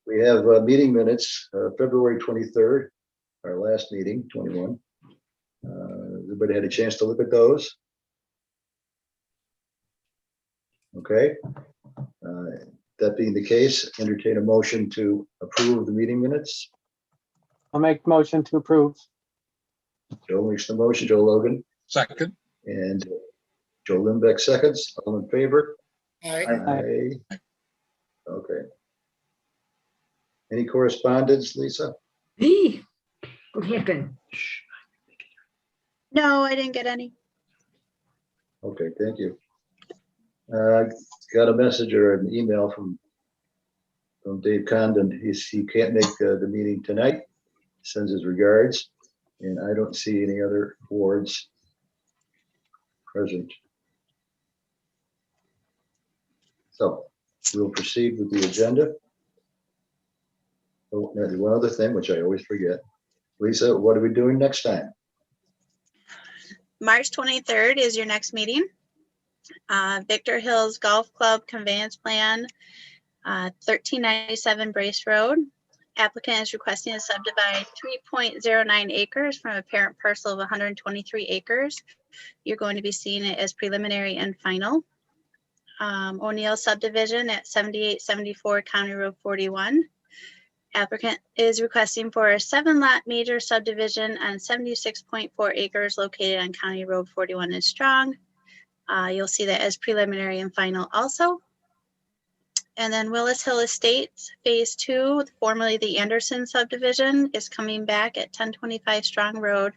We have meeting minutes, February 23rd, our last meeting, 21. Everybody had a chance to look at those? Okay. That being the case, entertain a motion to approve the meeting minutes. I'll make motion to approve. Joe makes the motion, Joe Logan, Second. and Joe Limbeck seconds. All in favor? Aye. Aye. Okay. Any correspondence, Lisa? Hey, what happened? No, I didn't get any. Okay, thank you. Got a message or an email from Dave Condon. He can't make the meeting tonight. Sends his regards, and I don't see any other boards present. So we'll proceed with the agenda. Oh, there's one other thing, which I always forget. Lisa, what are we doing next time? March 23rd is your next meeting. Victor Hills Golf Club Conveyance Plan, 1397 Brace Road. Applicant is requesting to subdivide 3.09 acres from a parent parcel of 123 acres. You're going to be seeing it as preliminary and final. O'Neill subdivision at 7874 County Road 41. Applicant is requesting for a 7-lot major subdivision on 76.4 acres located on County Road 41 in Strong. You'll see that as preliminary and final also. And then Willis Hill Estates, Phase 2, formerly the Anderson subdivision, is coming back at 1025 Strong Road,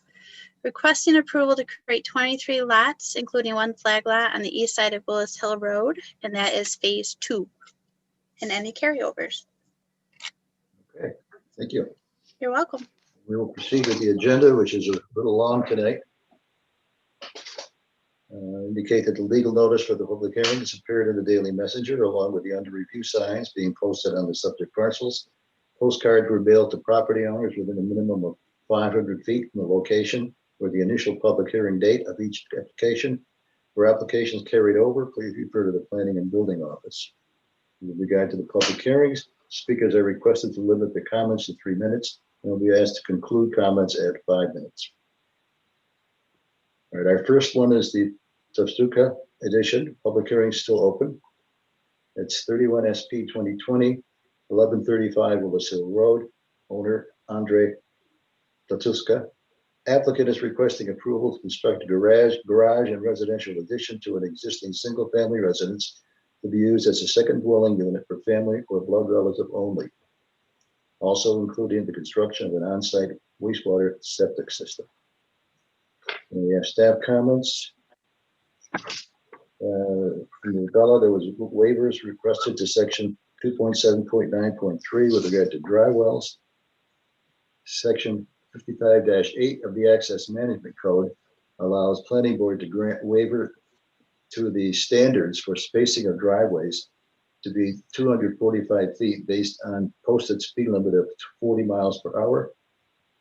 requesting approval to create 23 lots, including 1 flag lot on the east side of Willis Hill Road, and that is Phase 2. And any carryovers. Okay, thank you. You're welcome. We will proceed with the agenda, which is a little long today. Indicate that the legal notice for the public hearing has appeared in the Daily Messenger, along with the under review signs being posted on the subject parcels. Postcards were mailed to property owners within a minimum of 500 feet from the location where the initial public hearing date of each application. For applications carried over, please refer to the Planning and Building Office. With regard to the public hearings, speakers are requested to limit the comments to 3 minutes and will be asked to conclude comments at 5 minutes. All right, our first one is the Topsuka edition. Public hearing is still open. It's 31 SP 2020, 1135 Willis Hill Road. Owner Andre Topsuka. Applicant is requesting approval to construct a garage and residential addition to an existing single-family residence to be used as a second dwelling unit for family or blood relative only. Also including the construction of an on-site wastewater septic system. And we have staff comments. From the Bella, there was waivers requested to section 2.7.9.3 with regard to dry wells. Section 55-8 of the Access Management Code allows planning board to grant waiver to the standards for spacing of driveways to be 245 feet based on posted speed limit of 40 miles per hour.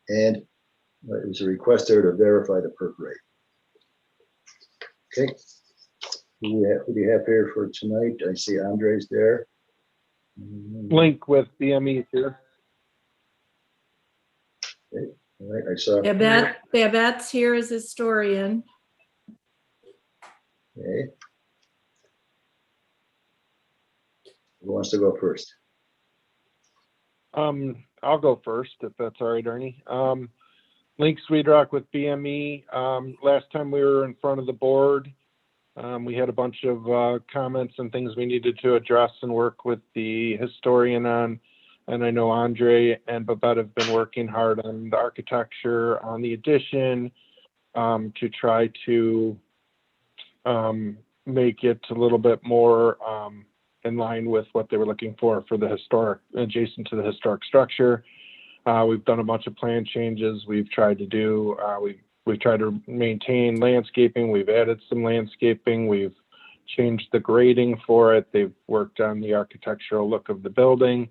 And it was a request there to verify the perk rate. Okay. Who do you have here for tonight? I see Andre's there. Link with BME here. Okay. All right, I saw. Babette's here as historian. Okay. Who wants to go first? I'll go first if that's all right, Ernie. Link Sweetrock with BME. Last time we were in front of the board, we had a bunch of comments and things we needed to address and work with the historian on. And I know Andre and Babette have been working hard on the architecture, on the addition, to try to make it a little bit more in line with what they were looking for the historic, adjacent to the historic structure. We've done a bunch of plan changes. We've tried to do, we've tried to maintain landscaping. We've added some landscaping. We've changed the grading for it. They've worked on the architectural look of the building.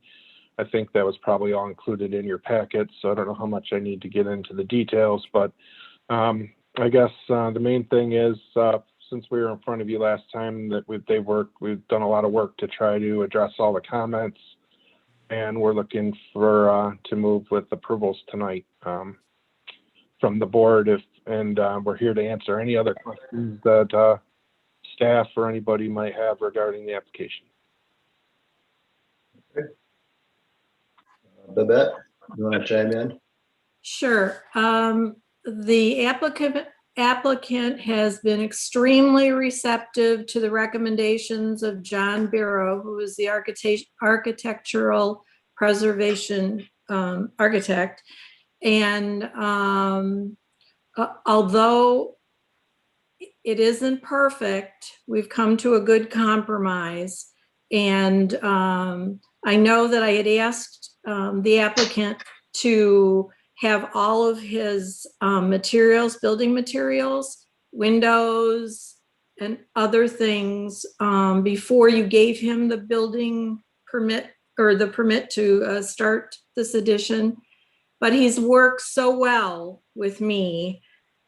I think that was probably all included in your packet, so I don't know how much I need to get into the details, but I guess the main thing is, since we were in front of you last time, that we've done a lot of work to try to address all the comments. And we're looking for, to move with approvals tonight, from the board and we're here to answer any other questions that, staff or anybody might have regarding the application. Babette, you want to chime in? Sure. The applicant has been extremely receptive to the recommendations of John Barrow, who is the architectural preservation architect. And although it isn't perfect, we've come to a good compromise. And I know that I had asked the applicant to have all of his materials, building materials, windows, and other things before you gave him the building permit or the permit to start this addition. But he's worked so well with me,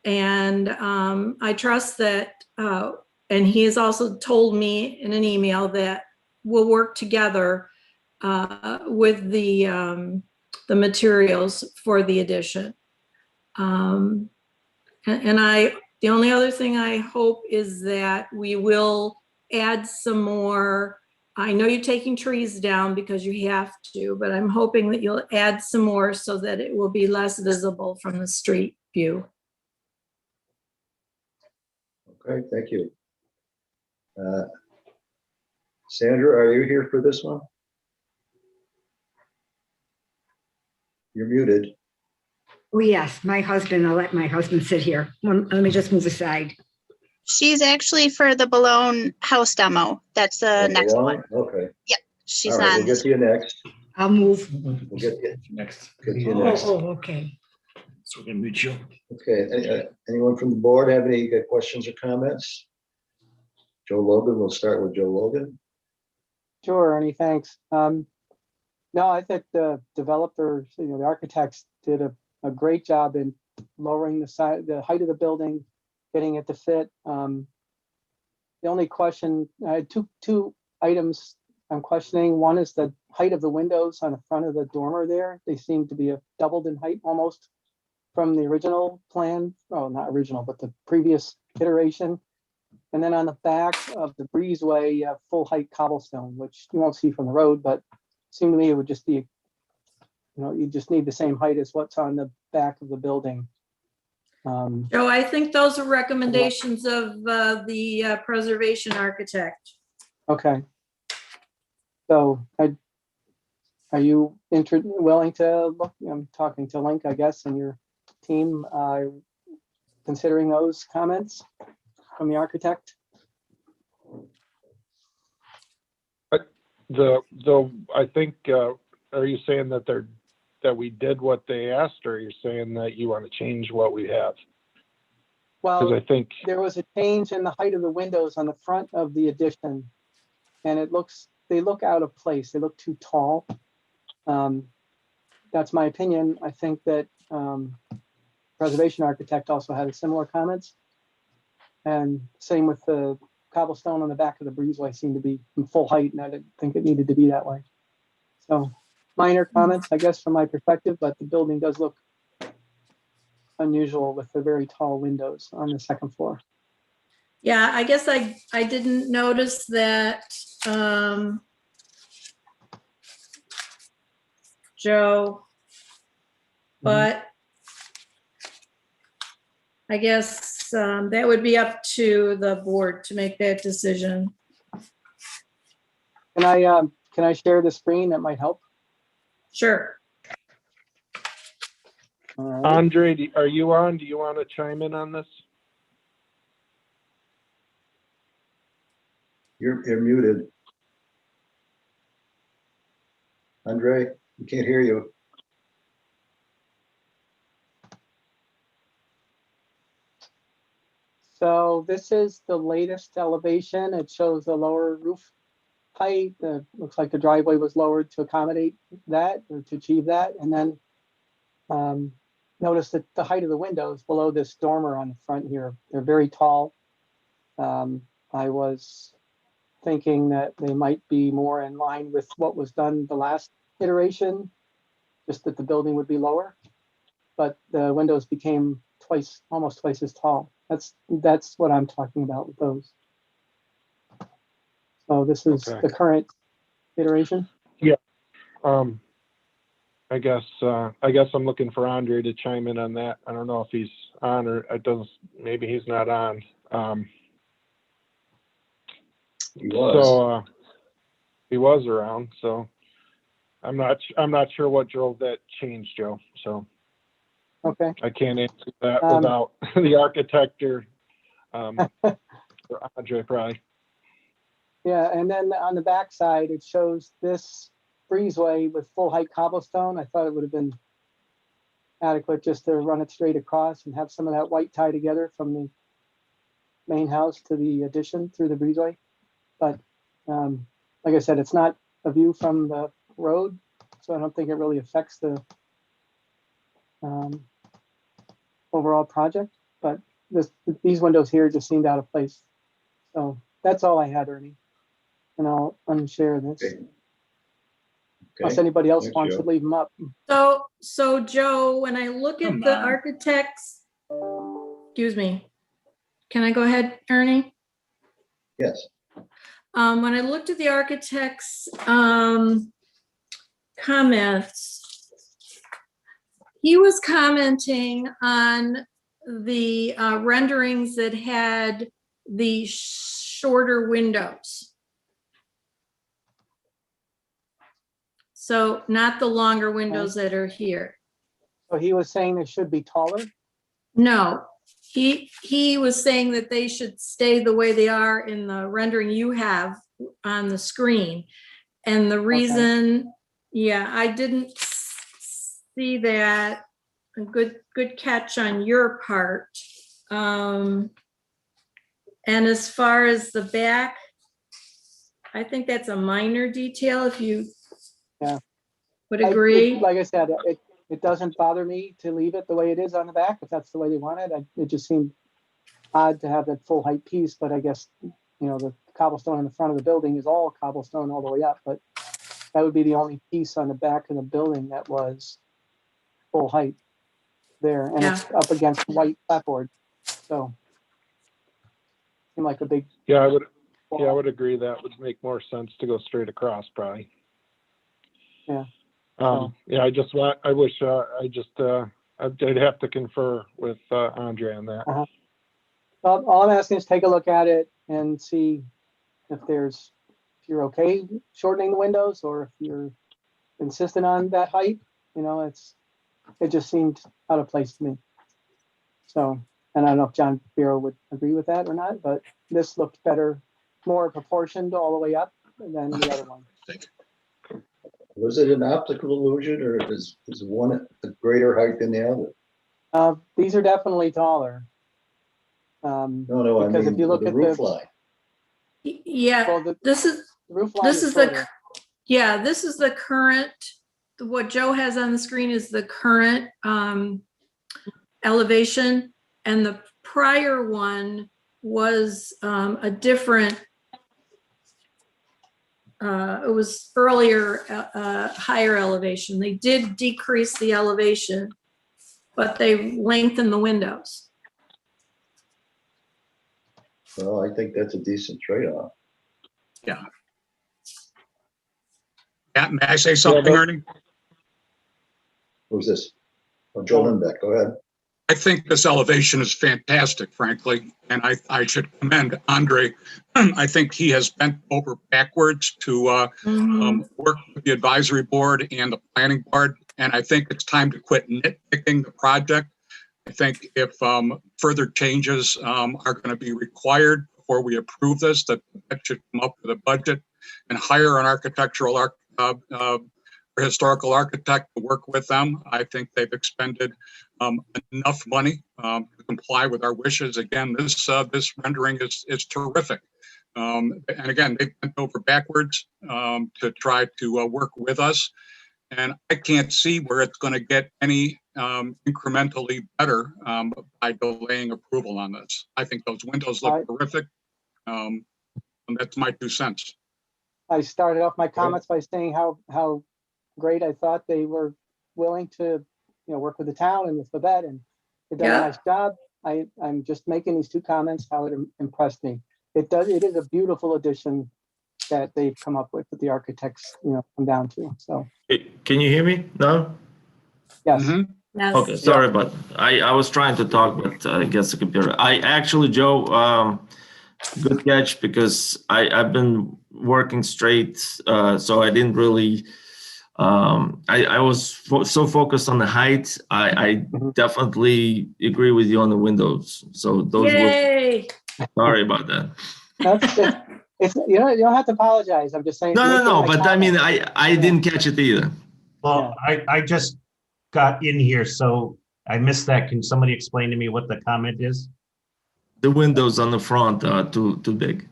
and I trust that, and he has also told me in an email that we'll work together with the materials for the addition. And the only other thing I hope is that we will add some more. I know you're taking trees down because you have to, but I'm hoping that you'll add some more so that it will be less visible from the street view. Okay, thank you. Sandra, are you here for this one? You're muted. Oh, yes, my husband, I'll let my husband sit here. Let me just move aside. She's actually for the Bologna house demo. That's the next one. Okay. She's All right, on. we'll get to you next. I'll move. We'll get you Next. get to you Oh, next. okay. So we're gonna mute you. Okay, anyone from the board have any questions or comments? Joe Logan, we'll start with Joe Logan. Sure, Ernie, thanks. No, I think the developers, the architects did a great job in lowering the height of the building, getting it to fit. The only question, I had two items I'm questioning. One is the height of the windows on the front of the dormer there. They seem to be doubled in height almost from the original plan. Oh, not original, but the previous iteration. And then on the back of the breezeway, you have full height cobblestone, which you won't see from the road, but it seemed to me it would just be, you just need the same height as what's on the back of the building. Joe, I think those are recommendations of the preservation architect. Okay. So are you willing to look? I'm talking to Link, I guess, and your team, considering those comments from the architect? I think, are you saying that we did what they asked, or you're saying that you want to change what we have? Because Well, I think there was a change in the height of the windows on the front of the addition, and they look out of place. They look too tall. That's my opinion. I think that preservation architect also had similar comments, and same with the cobblestone on the back of the breezeway seemed to be in full height, and I didn't think it needed to be that way. So minor comments, I guess, from my perspective, but the building does look unusual with the very tall windows on the second floor. Yeah, I guess I didn't notice that, Joe, but I guess that would be up to the board to make that decision. Can I share the screen? That might help. Sure. All right. Andre, are you on? Do you want to chime in on this? You're muted. Andre, we can't hear you. So this is the latest elevation. It shows the lower roof height. Looks like the driveway was lowered to accommodate that or to achieve that. And then notice that the height of the windows below this dormer on the front here, they're very tall. I was thinking that they might be more in line with what was done the last iteration, just that the building would be lower, but the windows became almost twice as tall. That's what I'm talking about with those. So this is Okay. the current iteration. I guess I'm looking for Andre to chime in on that. I don't know if he's on or maybe he's not on. He was. So he was around. So I'm not sure what drove that change, Joe. So Okay. I can't answer that without the architect or Andre probably. Yeah, and then on the back side, it shows this breezeway with full height cobblestone. I thought it would have been adequate just to run it straight across and have some of that white tie together from the main house to the addition through the breezeway. But like I said, it's not a view from the road, so I don't think it really affects the overall project. But these windows here just seemed out of place. So that's all I had, Ernie. And I'll unshare this. Okay. Unless anybody else Thanks, wants Joe. to leave them up. So Joe, when I look at Come the on. architects, excuse me, can I go ahead, Ernie? Yes. When I looked at the architect's comments, he was commenting on the renderings that had the shorter windows. So not the longer windows that are here. So he was saying they should be taller. No, he was saying that they should stay the way they are in the rendering you have on the screen. And the reason, yeah, I didn't see that. A good catch on your part. And as far as the back, I think that's a minor detail if you would agree. Like I said, it doesn't bother me to leave it the way it is on the back, if that's the way they want it. It just seemed odd to have that full height piece, but I guess, the cobblestone in the front of the building is all cobblestone all the way up, but that would be the only piece on the back of the building that was full height there, and it's up against white clapboard. So seemed like a big. Yeah, I would agree. That would make more sense to go straight across probably. Yeah. Yeah, I'd have to confer with Andre on that. Well, all I'm asking is take a look at it and see if you're okay shortening the windows, or if you're insistent on that height. It just seemed out of place to me. So, and I don't know if John Bureau would agree with that or not, but this looked better, more proportioned all the way up than the other one. Was it an optical illusion, or is one a greater height than the other? These are definitely taller. No, I because mean if you look the at roof the line. Yeah, well, the this is roof line this is the shorter. this is the current. What Joe has on the screen is the current elevation, and the prior one was a different. It was earlier, higher elevation. They did decrease the elevation, but they lengthened the windows. Well, I think that's a decent trade-off. Yeah. May I say something, Ernie? Who's this? Oh, Joe Lindbeck, go ahead. I think this elevation is fantastic, frankly, and I should commend Andre. I think he has bent over backwards to work with the advisory board and the planning board, and I think it's time to quit nitpicking the project. I think if further changes are going to be required before we approve this, that should come up with a budget and hire an architectural historical architect to work with them. I think they've expended enough money to comply with our wishes. Again, this rendering is terrific. And again, they bent over backwards to try to work with us. And I can't see where it's going to get any incrementally better by delaying approval on this. I think those windows look terrific. And that's my 2 cents. I started off my comments by saying how great. I thought they were willing to, work with the town and with Babette, and they've done a Yeah. nice job. I'm just making these two comments, how it impressed me. It is a beautiful addition that they've come up with that the architects, come down to. So, Can you hear me now? yes. Mhm. Yes. Okay, sorry, but I was trying to talk, but I guess the computer. I actually, Joe, good catch, because I've been working straight, so I didn't really. I was so focused on the height. I Mhm. definitely agree with you on the windows. So those were. Yay. Sorry about that. It's you don't have to apologize. I'm just saying. No, making my but I mean, comment. I didn't catch it either. Well, I just got in here, so I missed that. Can somebody explain to me what the comment is? The windows on the front are too big.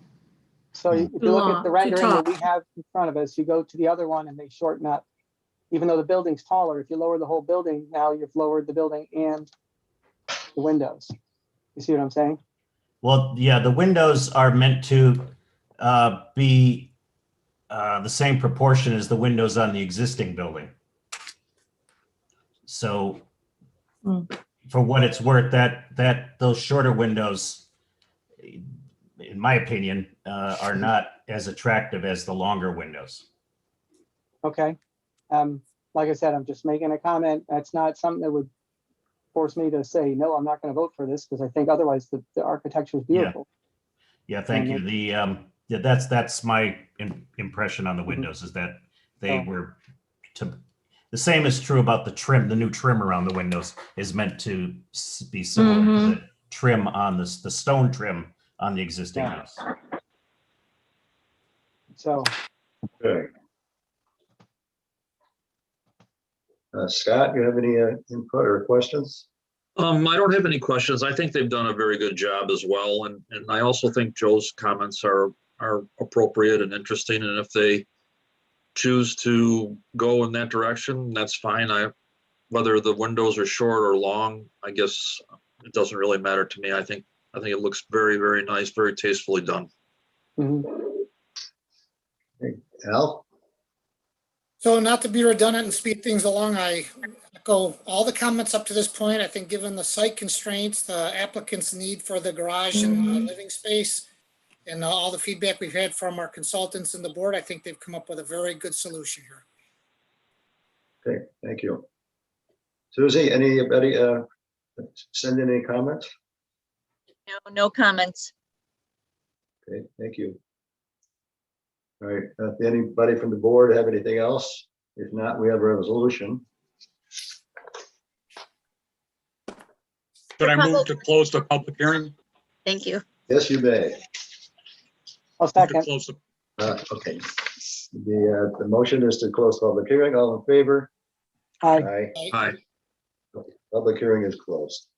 So if you look at the Too rendering tall. that we have in front of us, you go to the other one and they shorten up. Even though the building's taller, if you lower the whole building, now you've lowered the building and the windows. You see what I'm saying? Well, yeah, the windows are meant to be the same proportion as the windows on the existing building. So for what it's worth, that those shorter windows, in my opinion, are not as attractive as the longer windows. Okay. Like I said, I'm just making a comment. That's not something that would force me to say, no, I'm not going to vote for this, because I think otherwise the architecture is beautiful. Yeah, thank you. The that's my impression on the windows, is that they were the same is true about the trim. The new trim around the windows is meant to be similar to the trim on the stone trim on the existing house. So, Okay. Scott, you have any input or questions? I don't have any questions. I think they've done a very good job as well. And I also think Joe's comments are appropriate and interesting. And if they choose to go in that direction, that's fine. Whether the windows are short or long, I guess it doesn't really matter to me. I think it looks very, very nice, very tastefully done. mhm. Okay. Al? So not to be redundant and speed things along, I echo all the comments up to this point. I think given the site constraints, the applicant's need for the garage and living space, and all the feedback we've had from our consultants and the board, I think they've come up with a very good solution here. Okay, thank you. Susie, anybody send in any comments? No comments. Okay, thank you. All right, if anybody from the board have anything else? If not, we have a resolution. Should I move to close the public hearing? Thank you. Yes, you may. I'll Move to second. close the- Okay. The motion is to close public hearing. All in favor? Aye. Hi. Public hearing is closed.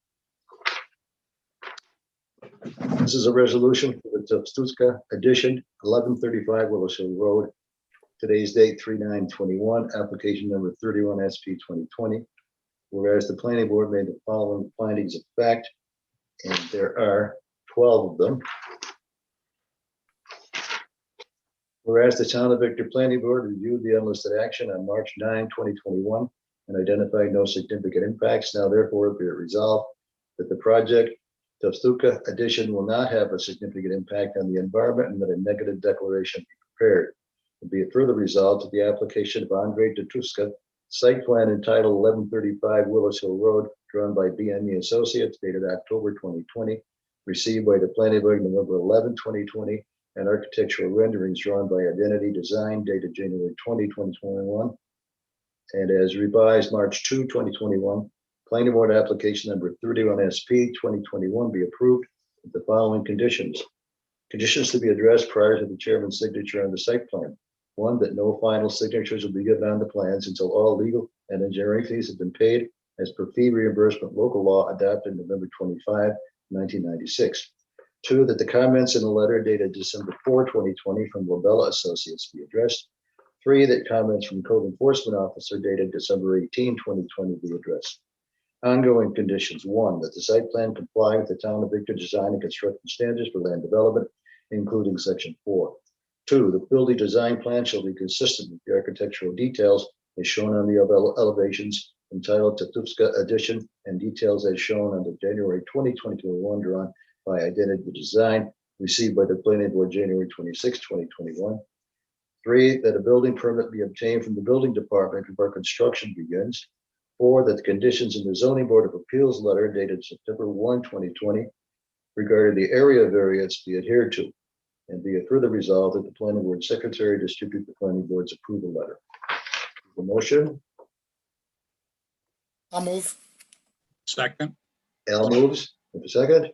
This is a resolution for the Topstuska addition, 1135 Willis Hill Road. Today's date, 3/9/21, application number 31 SP 2020. Whereas the planning board made the following findings of fact, and there are 12 of them. Whereas the Town of Victor Planning Board reviewed the unlisted action on March 9, 2021, and identified no significant impacts, now therefore be it resolved that the project Topstuka addition will not have a significant impact on the environment, and that a negative declaration be prepared. And be it further resolved that the application of Andre Topstuka site plan entitled 1135 Willis Hill Road, drawn by BME Associates, dated October 2020, received by the planning board November 11, 2020, and architectural renderings drawn by Identity Design, dated January 20, 2021, and as revised March 2, 2021. Planning board application number 31 SP 2021 be approved with the following conditions. Conditions to be addressed prior to the chairman's signature on the site plan. One, that no final signatures will be given on the plans until all legal and engineering fees have been paid as per fee reimbursement local law adopted November 25, 1996. Two, that the comments in the letter dated December 4, 2020 from Lobella Associates be addressed. Three, that comments from code enforcement officer dated December 18, 2020 be addressed. Ongoing conditions. One, that the site plan comply with the Town of Victor design and construction standards for land development, including section 4. Two, the building design plan shall be consistent with the architectural details as shown on the elevations entitled Tatufska Addition and details as shown on the January 2021 drawn by Identity Design received by the planning board January 26, 2021. 3, that a building permit be obtained from the building department before construction begins. 4, that the conditions in the zoning board of appeals letter dated September 1, 2020 regarding the area variance be adhered to, and be it further resolved that the planning board secretary distribute the planning board's approval letter. The motion, I'll move. Second. Al moves. Have a second.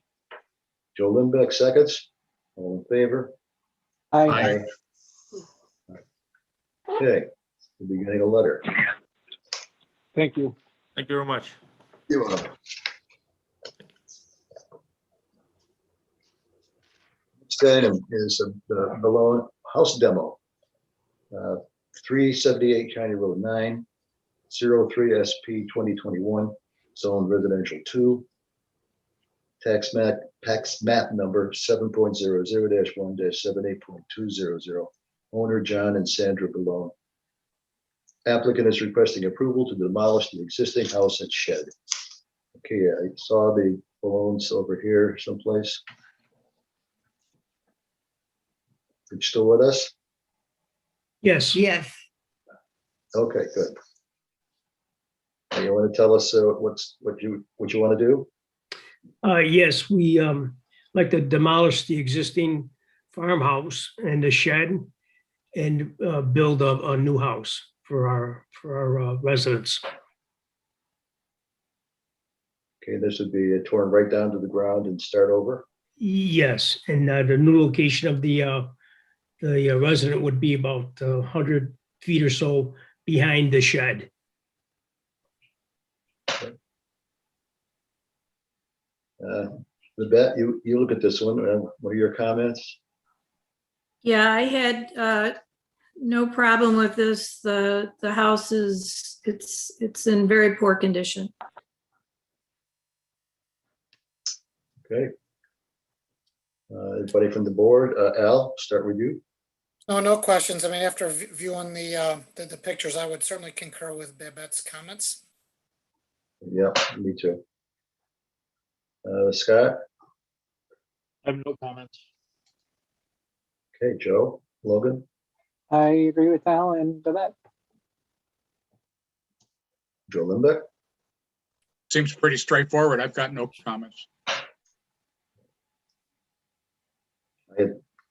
Joe Lindbeck seconds. All in favor? Aye. Okay, we'll be getting a letter. Thank you. Thank you very much. You're welcome. Next item is the Malone house demo. 378 County Road 9, 03 SP 2021, zone residential 2. Tax map number 7.00-1-78.200. Owner John and Sandra Malone. Applicant is requesting approval to demolish the existing house and shed. Okay, I saw the Malones over here someplace. You still with us? Yes, Yes. Okay, good. You want to tell us what you want to do? yes, we like to demolish the existing farmhouse and the shed and build a new house for our residents. Okay, this would be torn right down to the ground and start over. Yes, and the new location of the resident would be about 100 feet or so behind the shed. Babette, you look at this one. What are your comments? Yeah, I had no problem with this. The house is, it's in very poor condition. Okay. Anybody from the board? Al, start with you. No questions. I mean, after viewing the pictures, I would certainly concur with Babette's comments. Yeah, me too. Scott? I have no comments. Okay, Joe, Logan, I agree with Al and Babette. Joe Limbeck. Seems pretty straightforward. I've got no comments. I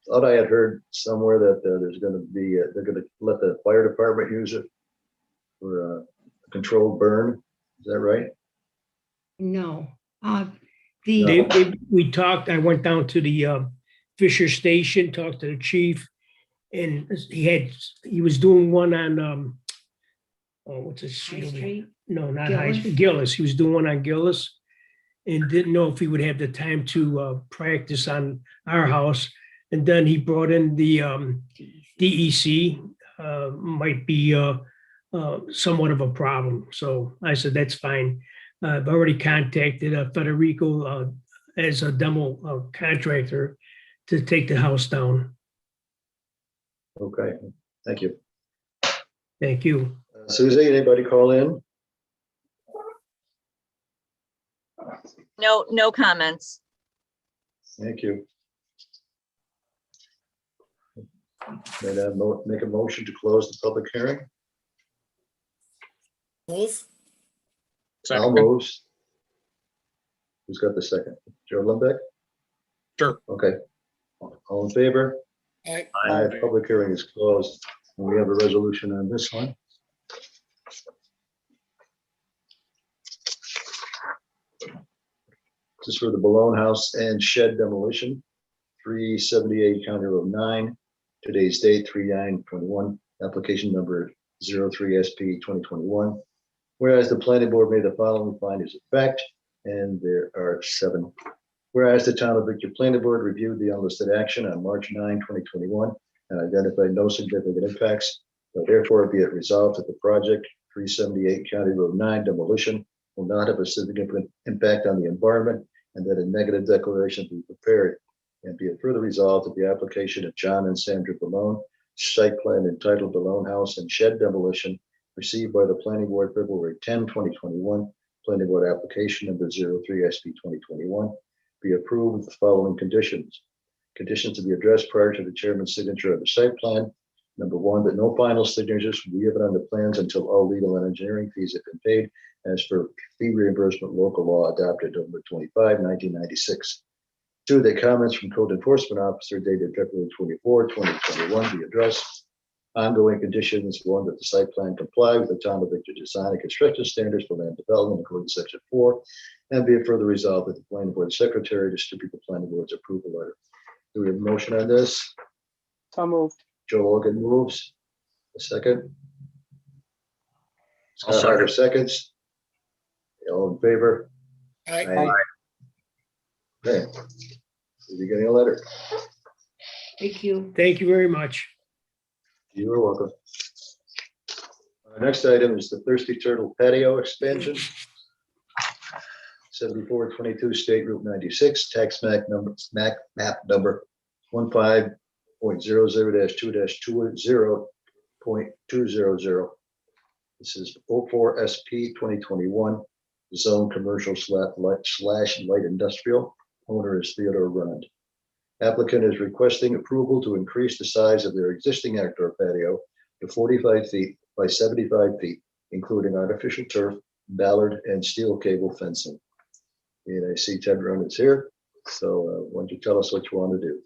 thought I had heard somewhere that there's going to be, they're going to let the fire department use it for a controlled burn. Is that right? No. We talked, I went down to the Fisher Station, talked to the chief, and he was doing one on, what's his High street? Street? No, not High Gillis? Street, Gillis. He was doing one on Gillis and didn't know if he would have the time to practice on our house. And then he brought in the DEC, might be somewhat of a problem. So I said, that's fine. I've already contacted Federico as a demo contractor to take the house down. Okay, thank you. Thank you. Susie, anybody call in? No comments. Thank you. Then make a motion to close the public hearing. Move. Al Second. moves. Who's got the second? Joe Limbeck? Sure. Okay. All in favor? Aye. Aye. Public hearing is closed. And we have a resolution on this one. This is for the Malone House and Shed demolition, 378 County Road 9. Today's date, 3/9/21, application number 03 SP 2021. Whereas the planning board made the following findings of fact, and there are 7. Whereas the town of Victor Planning Board reviewed the unlisted action on March 9, 2021, and identified no significant impacts. Now therefore be it resolved that the project 378 County Road 9 demolition will not have a significant impact on the environment, and that a negative declaration be prepared. And be it further resolved that the application of John and Sandra Malone, site plan entitled Malone House and Shed demolition, received by the planning board February 10, 2021. Planning board application number 03SP 2021 be approved with the following conditions. Conditions to be addressed prior to the chairman's signature of the site plan. Number one, that no final signatures will be given on the plans until all legal and engineering fees have been paid as per fee reimbursement local law adopted November 25, 1996. Two, that comments from code enforcement officer dated February 24, 2021 be addressed. Ongoing conditions, one, that the site plan comply with the town of Victor design and construction standards for land development according to section 4, and be it further resolved that the planning board secretary distribute the planning board's approval letter. Do we have a motion on this? So moved. Joe Logan moves. A second. I'll Scott Harder seconds. All in favor? Aye. Okay. You'll be getting a letter. Thank you. Thank you very much. You are welcome. Our next item is the Thirsty Turtle patio expansion. 7422 State Route 96, tax map number 15.00-2-20.200. This is 04 SP 2021, zone commercial slash light industrial. Owner is Theodore Rund. Applicant is requesting approval to increase the size of their existing outdoor patio to 45 feet by 75 feet, including artificial turf, ballard, and steel cable fencing. And I see Ted Rund is here. So why don't you tell us what you want to do?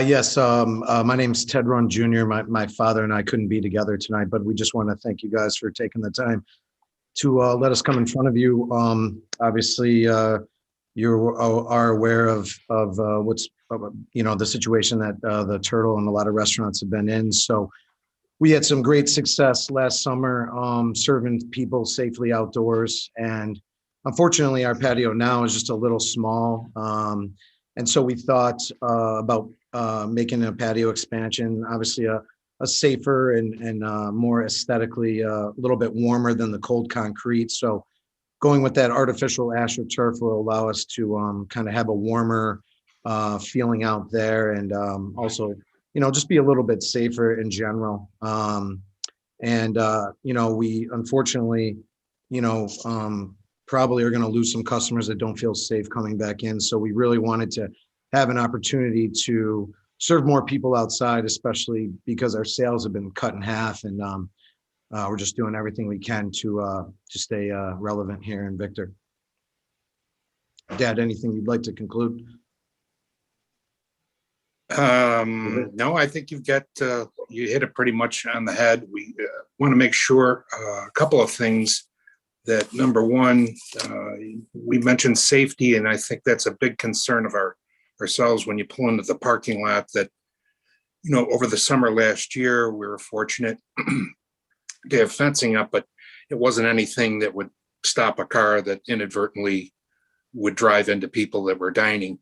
Yes, my name's Ted Rund Jr. My father and I couldn't be together tonight, but we just want to thank you guys for taking the time to let us come in front of you. Obviously, you are aware of what's, the situation that the Turtle and a lot of restaurants have been in. So we had some great success last summer serving people safely outdoors. And unfortunately, our patio now is just a little small. And so we thought about making a patio expansion, obviously a safer and more aesthetically a little bit warmer than the cold concrete. So going with that artificial astroturf will allow us to kind of have a warmer feeling out there, and also, just be a little bit safer in general. We unfortunately, probably are going to lose some customers that don't feel safe coming back in. So we really wanted to have an opportunity to serve more people outside, especially because our sales have been cut in half, and we're just doing everything we can to stay relevant here in Victor. Dad, anything you'd like to conclude? No, I think you've got, you hit it pretty much on the head. We want to make sure a couple of things. That number one, we mentioned safety, and I think that's a big concern of ourselves when you pull into the parking lot. That, over the summer last year, we were fortunate to have fencing up, but it wasn't anything that would stop a car that inadvertently would drive into people that were dining.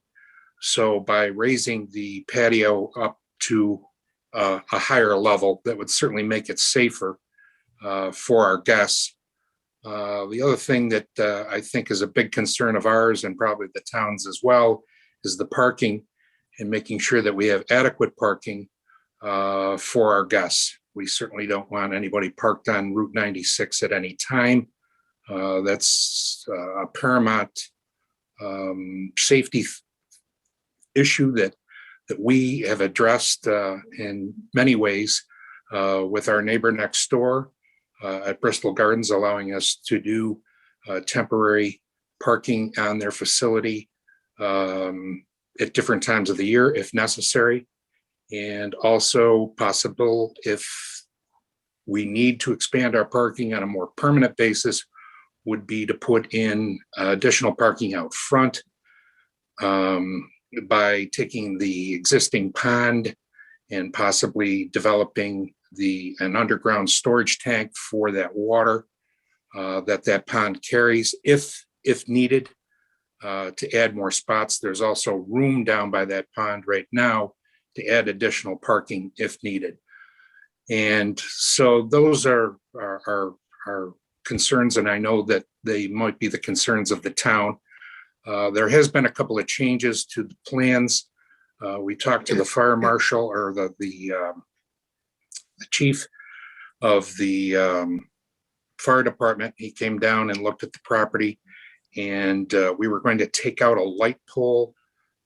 So by raising the patio up to a higher level, that would certainly make it safer for our guests. The other thing that I think is a big concern of ours, and probably the town's as well, is the parking, and making sure that we have adequate parking for our guests. We certainly don't want anybody parked on Route 96 at any time. That's a paramount safety issue that we have addressed in many ways with our neighbor next door. At Bristol Gardens, allowing us to do temporary parking on their facility at different times of the year if necessary. And also possible if we need to expand our parking on a more permanent basis, would be to put in additional parking out front by taking the existing pond and possibly developing an underground storage tank for that water that pond carries if needed to add more spots. There's also room down by that pond right now to add additional parking if needed. And so those are our concerns, and I know that they might be the concerns of the town. There has been a couple of changes to the plans. We talked to the fire marshal or the chief of the fire department. He came down and looked at the property, and we were going to take out a light pole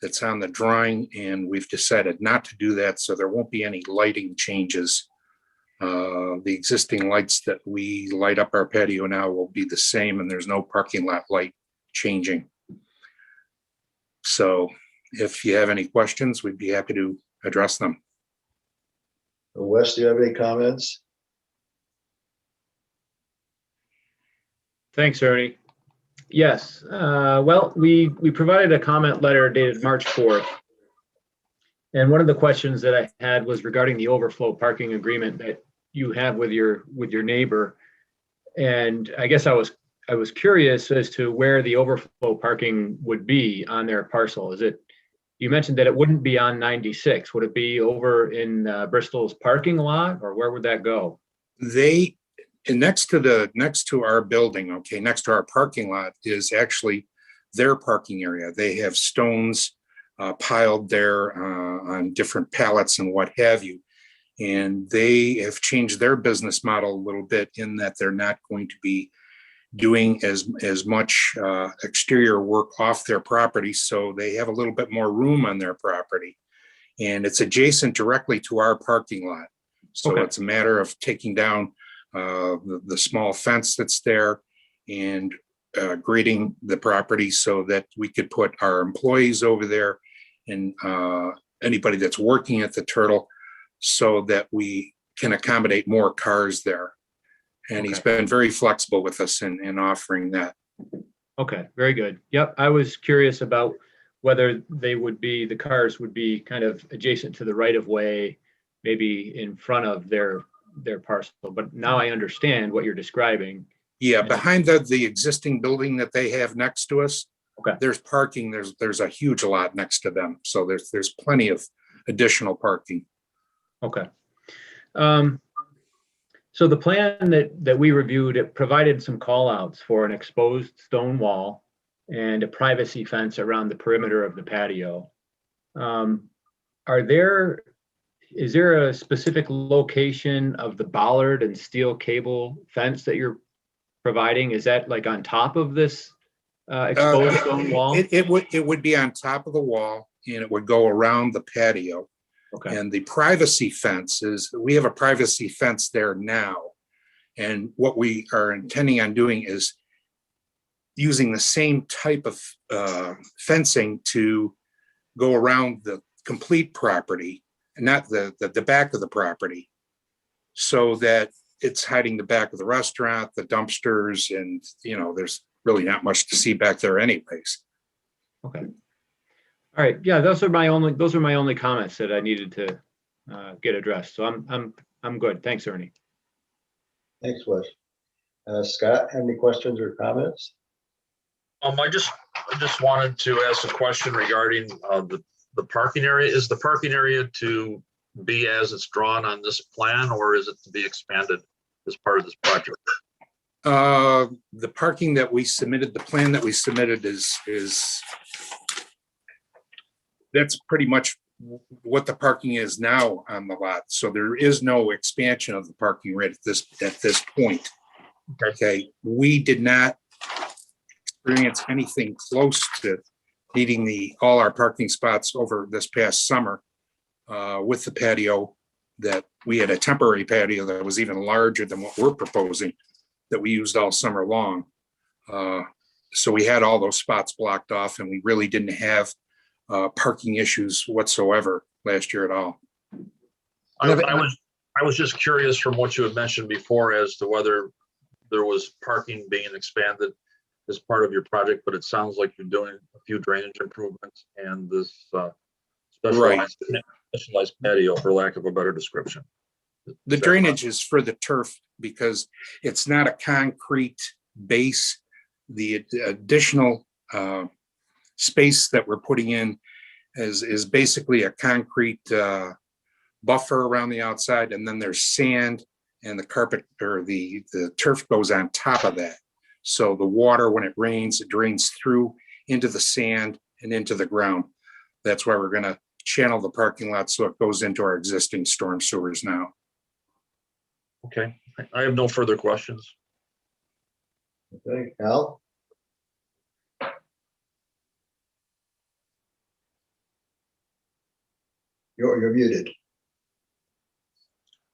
that's on the drawing, and we've decided not to do that, so there won't be any lighting changes. The existing lights that we light up our patio now will be the same, and there's no parking lot light changing. So if you have any questions, we'd be happy to address them. Wes, do you have any comments? Thanks, Ernie. Yes, well, we provided a comment letter dated March 4th. And one of the questions that I had was regarding the overflow parking agreement that you have with your neighbor. And I guess I was curious as to where the overflow parking would be on their parcel. Is it, you mentioned that it wouldn't be on 96. Would it be over in Bristol's parking lot, or where would that go? And next to our building, okay, next to our parking lot is actually their parking area. They have stones piled there on different pallets and what have you. And they have changed their business model a little bit in that they're not going to be doing as much exterior work off their property. So they have a little bit more room on their property. And it's adjacent directly to our parking lot. So Okay. It's a matter of taking down the small fence that's there and grading the property so that we could put our employees over there and anybody that's working at the Turtle so that we can accommodate more cars there. And he's been very flexible with us in offering that. Okay, very good. Yep, I was curious about whether the cars would be kind of adjacent to the right of way, maybe in front of their parcel. But now I understand what you're describing. Yeah, behind the existing building that they have next to us, okay, there's parking. There's a huge lot next to them. So there's plenty of additional parking. Okay. So the plan that we reviewed, it provided some call outs for an exposed stone wall and a privacy fence around the perimeter of the patio. Is there a specific location of the bollard and steel cable fence that you're providing? Is that like on top of this exposed stone wall? It would be on top of the wall, and it would go around the patio. Okay. And the privacy fence we have a privacy fence there now. And what we are intending on doing is using the same type of fencing to go around the complete property, and not the back of the property, so that it's hiding the back of the restaurant, the dumpsters, and there's really not much to see back there anyways. Okay. All right. Yeah, those are my only comments that I needed to get addressed. So I'm good. Thanks, Ernie. Thanks, Wes. Scott, have any questions or comments? I just wanted to ask a question regarding the parking area. Is the parking area to be as it's drawn on this plan, or is it to be expanded as part of this project? The parking that we submitted, the plan that we submitted is that's pretty much what the parking is now on the lot. So there is no expansion of the parking right at this point. Okay. We did not experience anything close to needing all our parking spots over this past summer with the patio. That we had a temporary patio that was even larger than what we're proposing that we used all summer long. So we had all those spots blocked off, and we really didn't have parking issues whatsoever last year at all. I was just curious from what you had mentioned before as to whether there was parking being expanded as part of your project, but it sounds like you're doing a few drainage improvements and this specialized patio, for lack of a better description. The drainage is for the turf because it's not a concrete base. The additional space that we're putting in is basically a concrete buffer around the outside, and then there's sand, and the carpet or the turf goes on top of that. So the water, when it rains, it drains through into the sand and into the ground. That's why we're going to channel the parking lot so it goes into our existing storm sewers now. Okay, I have no further questions. Okay, Al? You're muted.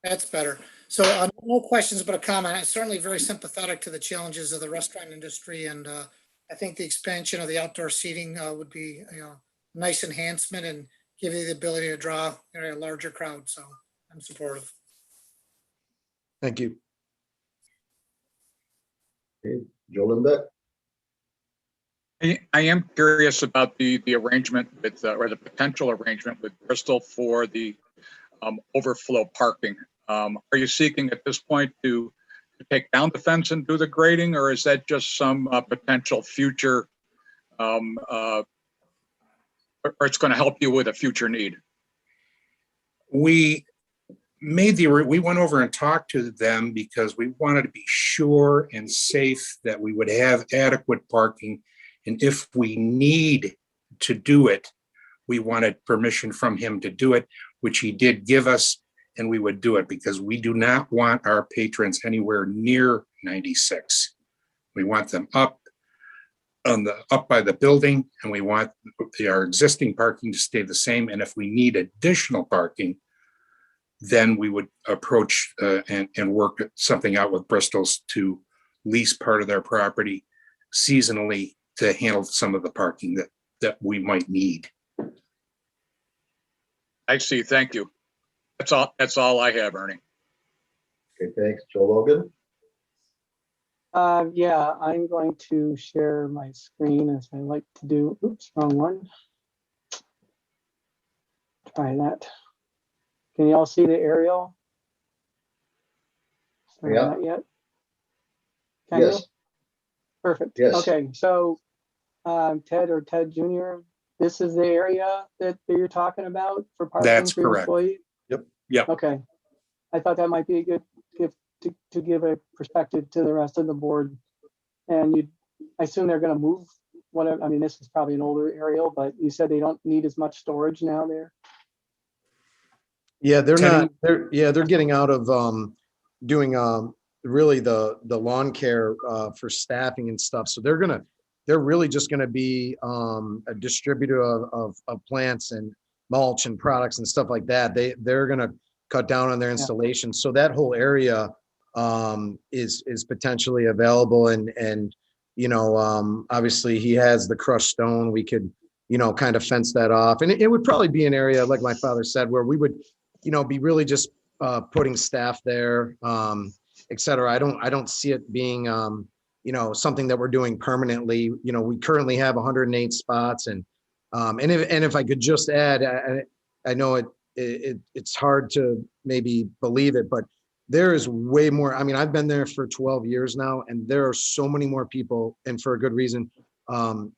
That's better. So no questions, but a comment. I'm certainly very sympathetic to the challenges of the restaurant industry. And I think the expansion of the outdoor seating would be a nice enhancement and give you the ability to draw a larger crowd. So I'm supportive. Thank you. Okay, Joe Lindbeck? I am curious about the arrangement with, or the potential arrangement with Bristol for the overflow parking. Are you seeking at this point to take down the fence and do the grading, or is that just some potential future, or it's going to help you with a future need? We went over and talked to them because we wanted to be sure and safe that we would have adequate parking. And if we need to do it, we wanted permission from him to do it, which he did give us, and we would do it because we do not want our patrons anywhere near 96. We want them up by the building, and we want our existing parking to stay the same. And if we need additional parking, then we would approach and work something out with Bristol's to lease part of their property seasonally to handle some of the parking that we might need. I see. Thank you. That's all I have, Ernie. Okay, thanks. Joe Logan? Yeah, I'm going to share my screen as I like to do. Oops, wrong one. Try that. Can you all see the aerial? Yeah. Not yet. Can Yes. you? Perfect. Yes. Okay, so Ted Jr., this is the area that you're talking about for parking That's for your correct. employees? Yep. Okay. I thought that might be a good gift to give a perspective to the rest of the board. And I assume they're going to move whatever. I mean, this is probably an older aerial, but you said they don't need as much storage now there. Yeah, they're getting out of doing really the lawn care for staffing and stuff. So they're really just gonna be a distributor of plants and mulch and products and stuff like that. They're gonna cut down on their installation. So that whole area is potentially available, and obviously he has the crushed stone. We could kind of fence that off, and it would probably be an area, like my father said, where we would be really just putting staff there, et cetera. I don't see it being something that we're doing permanently. We currently have 108 spots, and if I could just add, I know it's hard to maybe believe it, but there is way more. I mean, I've been there for 12 years now, and there are so many more people, and for a good reason,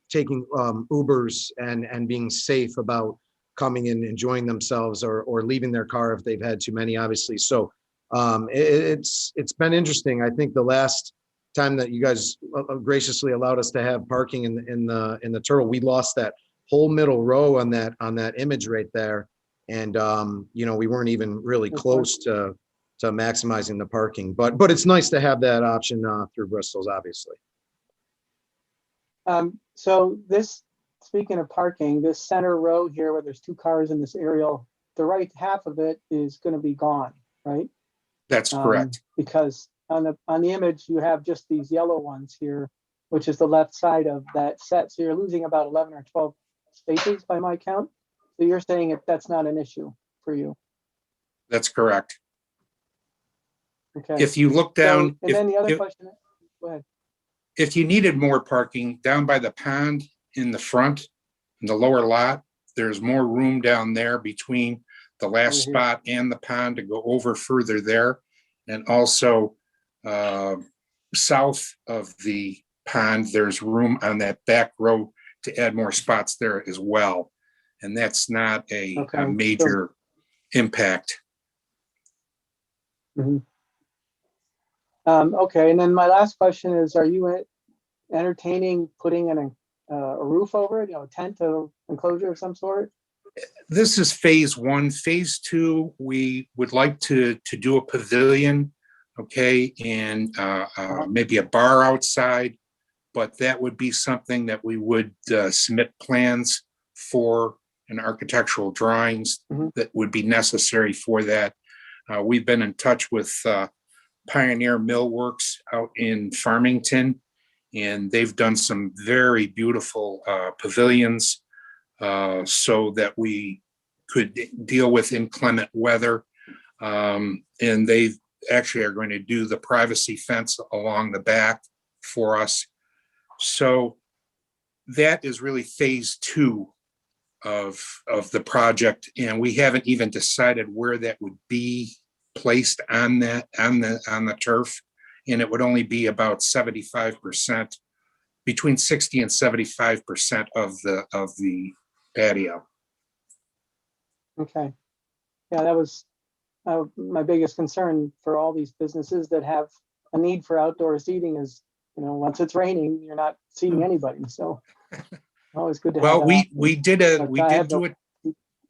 taking Ubers and being safe about coming and enjoying themselves or leaving their car if they've had too many, obviously. So it's been interesting. I think the last time that you guys graciously allowed us to have parking in the Turtle, we lost that whole middle row on that image right there, and we weren't even really close to maximizing the parking. But it's nice to have that option through Bristol's, obviously. So speaking of parking, this center row here where there's two cars in this aerial, the right half of it is going to be gone, right? That's correct. Because on the image, you have just these yellow ones here, which is the left side of that set. So you're losing about 11 or 12 spaces by my count. So you're saying that's not an issue for you? That's correct. Okay. If you look down, and then the other question, go ahead. If you needed more parking down by the pond in the front, in the lower lot, there's more room down there between the last spot and the pond to go over further there. And also south of the pond, there's room on that back row to add more spots there as well. And that's not a major impact. Mm-hmm. Okay, and then my last question is, are you entertaining putting a roof over it, a tent or enclosure of some sort? This is phase one. Phase two, we would like to do a pavilion okay, and maybe a bar outside. But that would be something that we would submit plans for and architectural drawings that would be necessary for that. We've been in touch with Pioneer Millworks out in Farmington, and they've done some very beautiful pavilions so that we could deal with inclement weather. And they actually are going to do the privacy fence along the back for us. So that is really phase 2 of the project, and we haven't even decided where that would be placed on the turf, and it would only be about 75%, between 60 and 75% of the patio. Okay. Yeah, that was my biggest concern for all these businesses that have a need for outdoor seating is, once it's raining, you're not seating anybody. So always good to have. Well, that we option.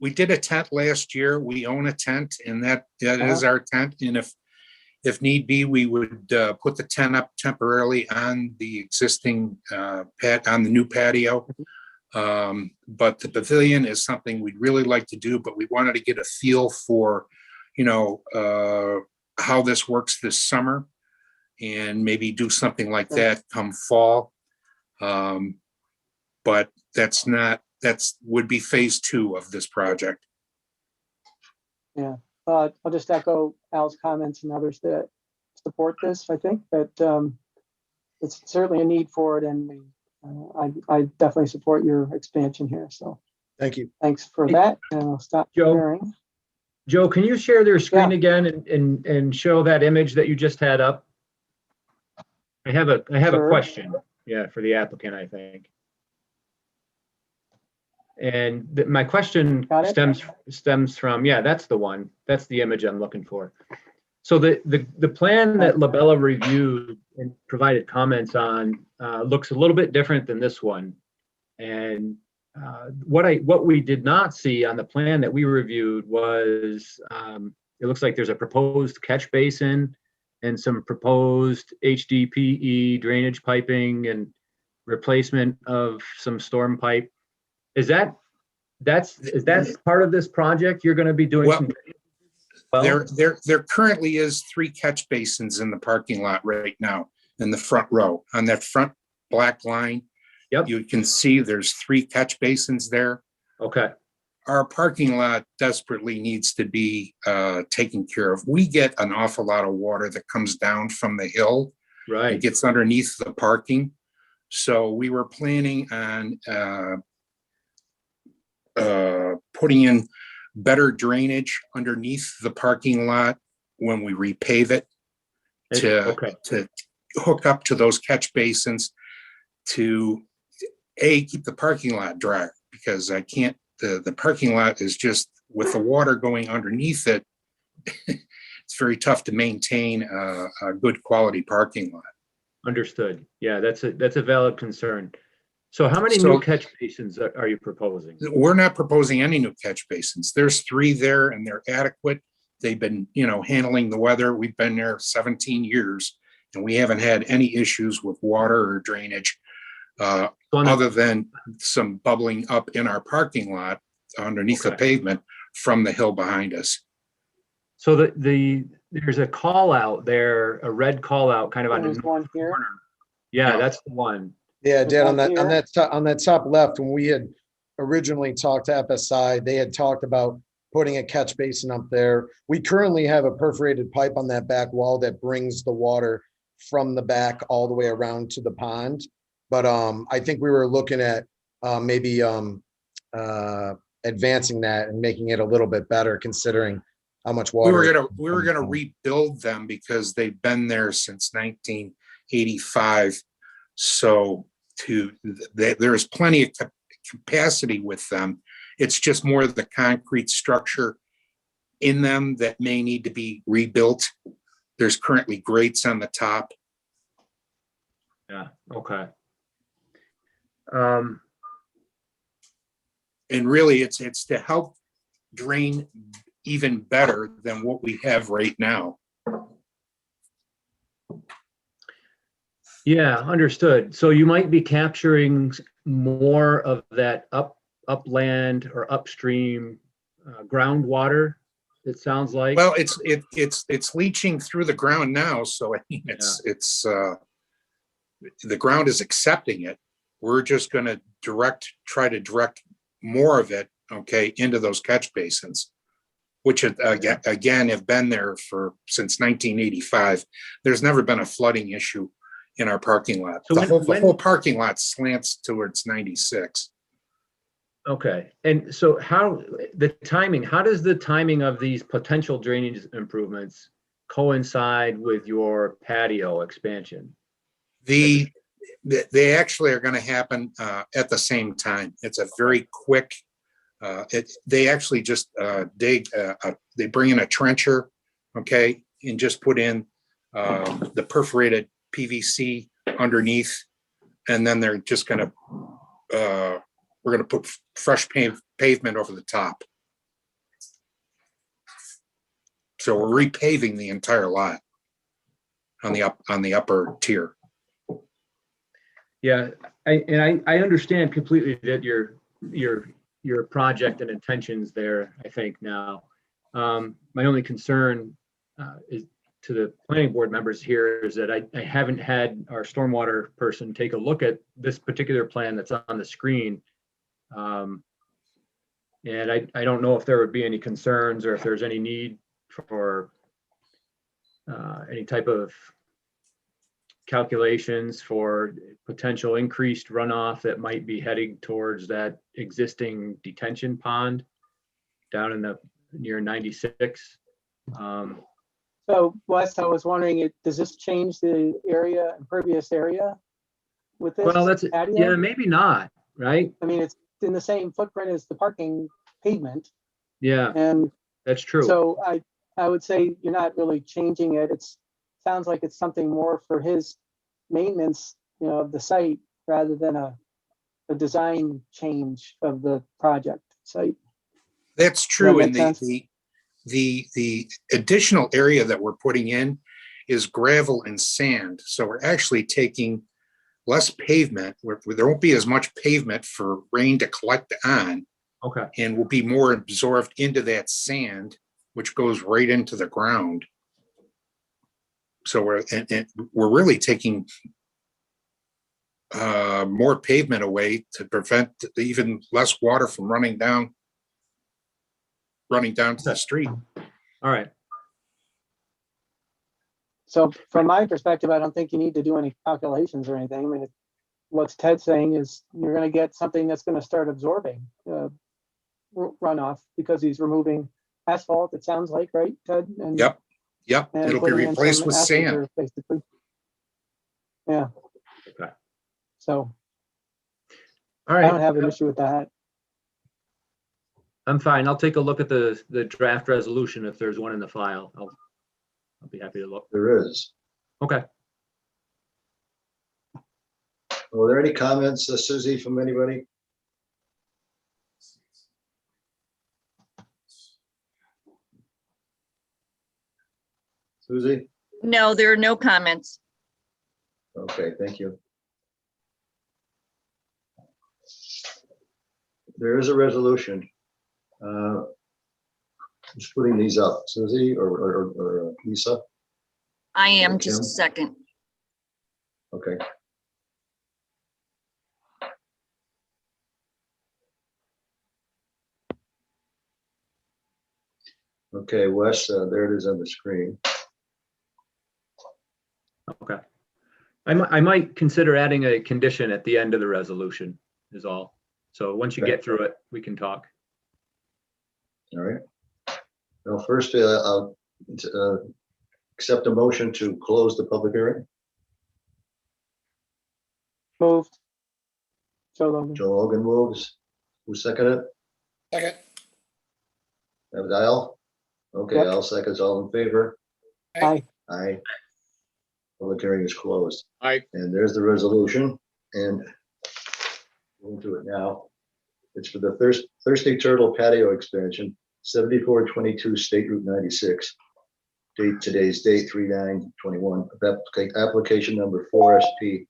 we did a tent last year. We own a tent, and that is our tent. And if need be, we would put the tent up temporarily on the existing on the new patio. But the pavilion is something we'd really like to do, but we wanted to get a feel for, how this works this summer, and maybe do something like that come fall. But that's would be phase 2 of this project. Yeah, I'll just echo Al's comments and others that support this. I think that it's certainly a need for it, and I definitely support your expansion here. So thank you. Thanks for that, and I'll stop sharing. Joe, can you share their screen again and show that image that you just had up? I have a question, for the applicant, I think. And my question stems from, that's the one. That's the image I'm looking for. So the plan that Labella reviewed and provided comments on looks a little bit different than this one. And what we did not see on the plan that we reviewed was it looks like there's a proposed catch basin and some proposed HDPE drainage piping and replacement of some storm pipe. Is that part of this project? You're going to be doing there currently is 3 catch basins in the parking lot right now in the front row. On that front black line, you can see there's 3 catch basins there. Okay. Our parking lot desperately needs to be taken care of. We get an awful lot of water that comes down from the hill. Right. It gets underneath the parking. So we were planning on putting in better drainage underneath the parking lot when we repave it to hook up to those catch basins to keep the parking lot dry, because the parking lot is just, with the water going underneath it, it's very tough to maintain a good quality parking lot. Understood. Yeah, that's a valid concern. So how many new catch basins are you proposing? We're not proposing any new catch basins. There's 3 there, and they're adequate. They've been, handling the weather. We've been there 17 years, and we haven't had any issues with water or drainage, other than some bubbling up in our parking lot underneath the pavement from the hill behind us. So there's a call out there, a red call out kind of on the one here. corner. Yeah, that's the one. Yeah, Dan, on that top left, when we had originally talked to FSI, they had talked about putting a catch basin up there. We currently have a perforated pipe on that back wall that brings the water from the back all the way around to the pond. But I think we were looking at maybe advancing that and making it a little bit better, considering how much water. We were gonna rebuild them because they've been there since 1985. So there's plenty of capacity with them. It's just more of the concrete structure in them that may need to be rebuilt. There's currently grates on the top. Yeah. Okay. And really, it's to help drain even better than what we have right now. Yeah, understood. So you might be capturing more of that upland or upstream groundwater, it sounds like. Well, it's leaching through the ground now, so I mean, it's the ground is accepting it. We're just going to try to direct more of it, okay, into those catch basins, which again have been there since 1985. There's never been a flooding issue in our parking lot. So the whole parking lot slants towards 96. Okay, and so how does the timing of these potential drainage improvements coincide with your patio expansion? They actually are going to happen at the same time. It's a very quick. They actually just dig. They bring in a trencher, okay, and just put in the perforated PVC underneath, and then they're just going to. We're going to put fresh pavement over the top. So we're repaving the entire lot on the upper tier. Yeah, I understand completely that your project and intentions there, I think now. My only concern is to the planning board members here is that I haven't had our stormwater person take a look at this particular plan that's on the screen. And I don't know if there would be any concerns or if there's any need for any type of calculations for potential increased runoff that might be heading towards that existing detention pond down in the near 96. So Wes, I was wondering, does this change the area, impervious area with this? Well, that's patio? yeah, maybe not, right? I mean, it's in the same footprint as the parking pavement. Yeah, And that's true. so I would say you're not really changing it. Sounds like it's something more for his maintenance, of the site rather than a design change of the project site. That's true. Does And that make the additional area that we're putting in is gravel and sand. So we're actually taking less pavement, where there won't be as much pavement for rain to collect on. Okay. And will be more absorbed into that sand, which goes right into the ground. So we're really taking more pavement away to prevent even less water from running down to the street. All right. So from my perspective, I don't think you need to do any calculations or anything. I mean, what Ted's saying is you're going to get something that's going to start absorbing runoff because he's removing asphalt, it sounds like, right, Ted? And, Yep. and It'll be putting in replaced some with asphalt sand. earth, basically. Yeah. Okay. So All I right. don't have an issue with that. I'm fine. I'll take a look at the draft resolution if there's one in the file. I'll be happy to look. There is. Okay. Were there any comments, Susie, from anybody? Susie? No, there are no comments. Okay, thank you. There is a resolution. Just putting these up, Susie or Lisa? I am, Or just a Kim? second. Okay. Okay, Wes, there it is on the screen. Okay. I might consider adding a condition at the end of the resolution is all. So once you Okay. get through it, we can talk. All right. Well, first, I'll accept a motion to close the public hearing. Moved. Joe Logan. Joe Logan moves. Who seconded it? Second. That was Al? Okay, Yep. Al seconds. All in favor? Aye. Aye. Public hearing is closed. Aye. And there's the resolution, and we'll do it now. It's for the Thirsty Turtle patio expansion, 7422 State Route 96. today's date, 3/9/21, application number 4SP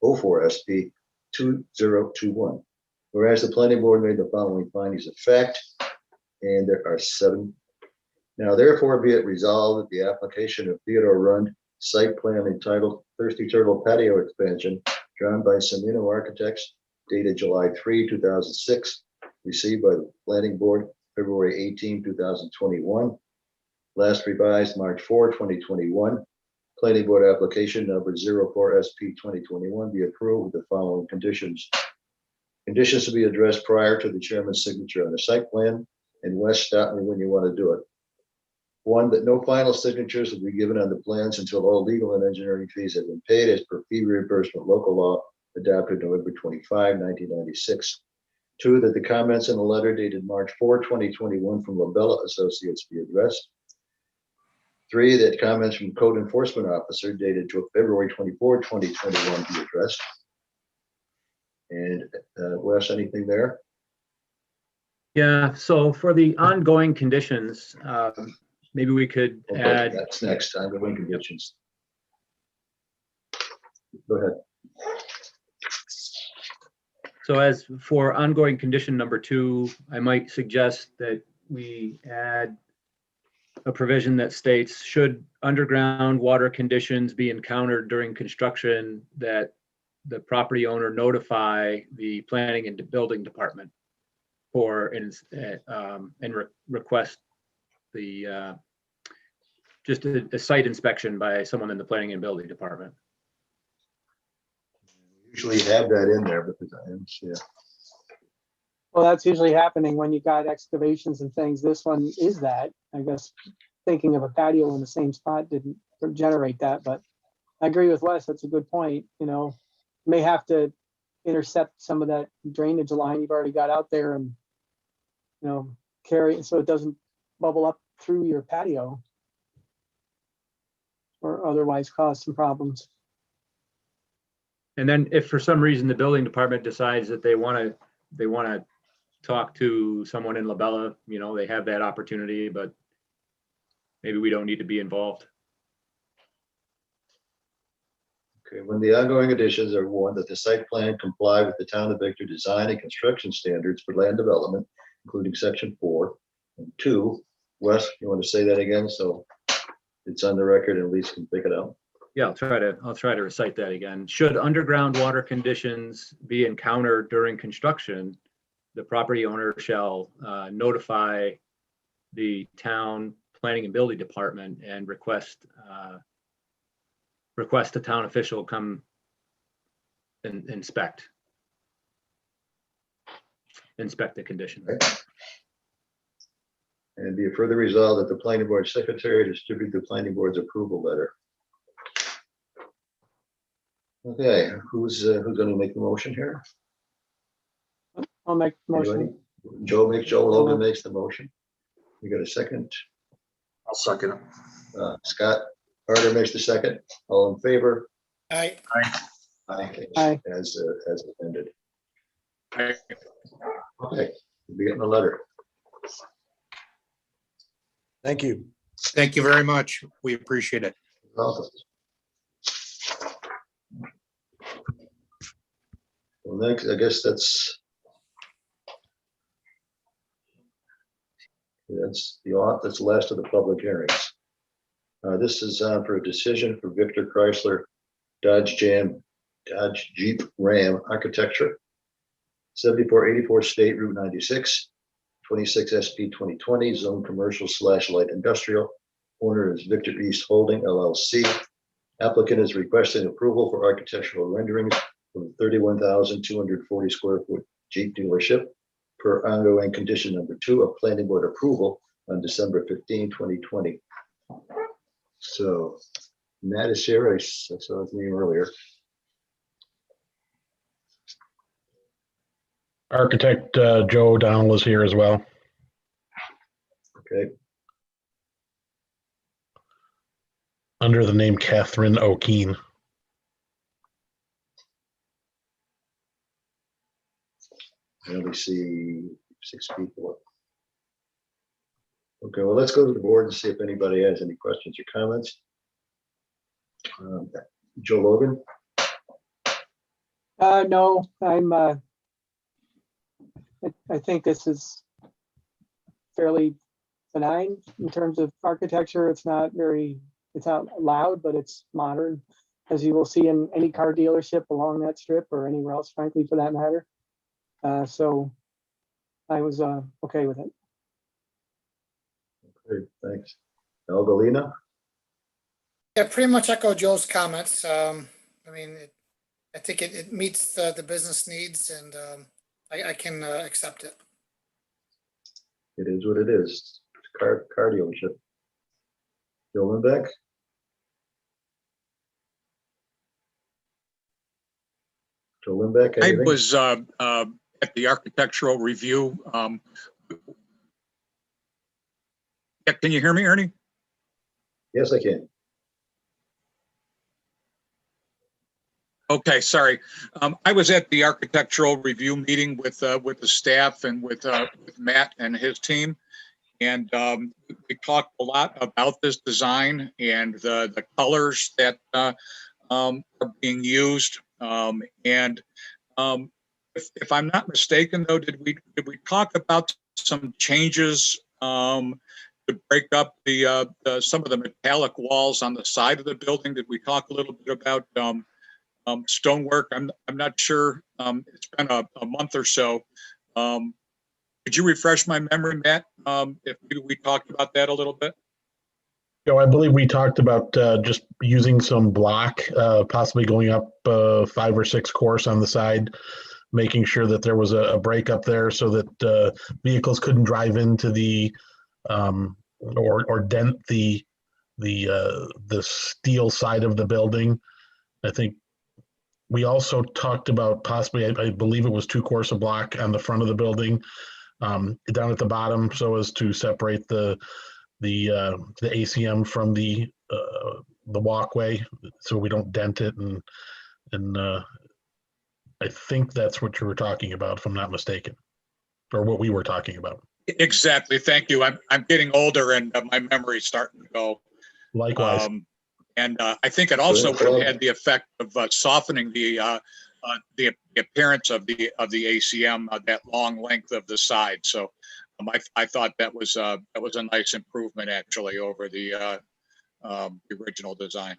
04SP 2021. Whereas the planning board made the following findings of fact, and there are 7. Now therefore be it resolved that the application of Theodore Rund site plan entitled Thirsty Turtle Patio Expansion, drawn by Semino Architects, dated July 3, 2006, received by the planning board February 18, 2021, last revised March 4, 2021. Planning board application number 04SP 2021 be approved with the following conditions. Conditions to be addressed prior to the chairman's signature on the site plan. And Wes, stop me when you want to do it. 1, that no final signatures will be given on the plans until all legal and engineering fees have been paid as per fee reimbursement local law adopted November 25, 1996. 2, that the comments in the letter dated March 4, 2021 from Labella Associates be addressed. 3, that comments from code enforcement officer dated February 24, 2021 be addressed. And Wes, anything there? Yeah, so for the ongoing conditions, maybe we could Okay, add, that's next, ongoing conditions. Go ahead. so as for ongoing condition number 2, I might suggest that we add a provision that states, should underground water conditions be encountered during construction, that the property owner notify the planning and building department request the just a site inspection by someone in the planning and building department. Usually have that in there, but yeah. Well, that's usually happening when you got excavations and things. This one is that, I guess, thinking of a patio in the same spot didn't generate that, but I agree with Wes. That's a good point. You know, may have to intercept some of that drainage line you've already got out there and, you know, carry it so it doesn't bubble up through your patio or otherwise cause some problems. And then if for some reason the building department decides that they want to talk to someone in Labella, you know, they have that opportunity, but maybe we don't need to be involved. Okay, when the ongoing additions are 1, that the site plan comply with the town of Victor design and construction standards for land development, including section 4. And 2, Wes, you want to say that again so it's on the record and Lisa can pick it up? Yeah, I'll try to recite that again. Should underground water conditions be encountered during construction, the property owner shall notify the town planning and building department and request a town official come and inspect the conditions. Okay. And be it further resolved that the planning board secretary distribute the planning board's approval letter. Okay, who's going to make the motion here? I'll make the motion. Anybody? Joe Logan makes the motion. You got a second? I'll second it. Scott Harder makes the second. All in favor? Aye. Aye. Aye. As amended. Aye. Okay, you'll be getting a letter. Thank you. Thank you very much. We appreciate it. Welcome. Well, next, I guess that's the last of the public hearings. This is for a decision for Victor Chrysler Dodge Jeep Ram Architecture, 7484 State Route 96, 26 SP 2020, Zone Commercial / Light Industrial. Owner is Victor East Holding LLC. Applicant is requesting approval for architectural renderings for the 31,240 square foot Jeep dealership per ongoing condition number 2 of planning board approval on December 15, 2020. So Matt is here. I saw his name earlier. Architect Joe O'Donnell is here as well. Okay. Under the name Catherine O'Keen. I only see 6 people. Okay, well, let's go to the board and see if anybody has any questions or comments. Joe Logan? No, I think this is fairly benign in terms of architecture. It's not loud, but it's modern, as you will see in any car dealership along that strip or anywhere else, frankly, for that matter. So I was okay with it. Okay, thanks. Algalina? Yeah, pretty much echo Joe's comments. I mean, I think it meets the business needs, and I can accept it. It is what it is. It's a car dealership. Joe Lindbeck? Joe Lindbeck, I anything? was at the architectural review. Yeah, can you hear me, Ernie? Yes, I can. Okay, sorry. I was at the architectural review meeting with the staff and with Matt and his team. And we talked a lot about this design and the colors that are being used. If I'm not mistaken, though, did we talk about some changes to break up some of the metallic walls on the side of the building? Did we talk a little bit about stonework? I'm not sure. It's been a month or so. Could you refresh my memory, Matt, if we talked about that a little bit? Joe, I believe we talked about just using some block, possibly going up 5 or 6 course on the side, making sure that there was a break up there so that vehicles couldn't drive into the or dent the steel side of the building. I think we also talked about possibly, I believe it was 2 course of block on the front of the building, down at the bottom, so as to separate the ACM from the walkway, so we don't dent it. And I think that's what you were talking about, if I'm not mistaken, or what we were talking about. Exactly. Thank you. I'm getting older and my memory's starting to go. Likewise. I think it also would have had the effect of softening the appearance of the ACM, that long length of the side. So I thought that was a nice improvement actually over the original design.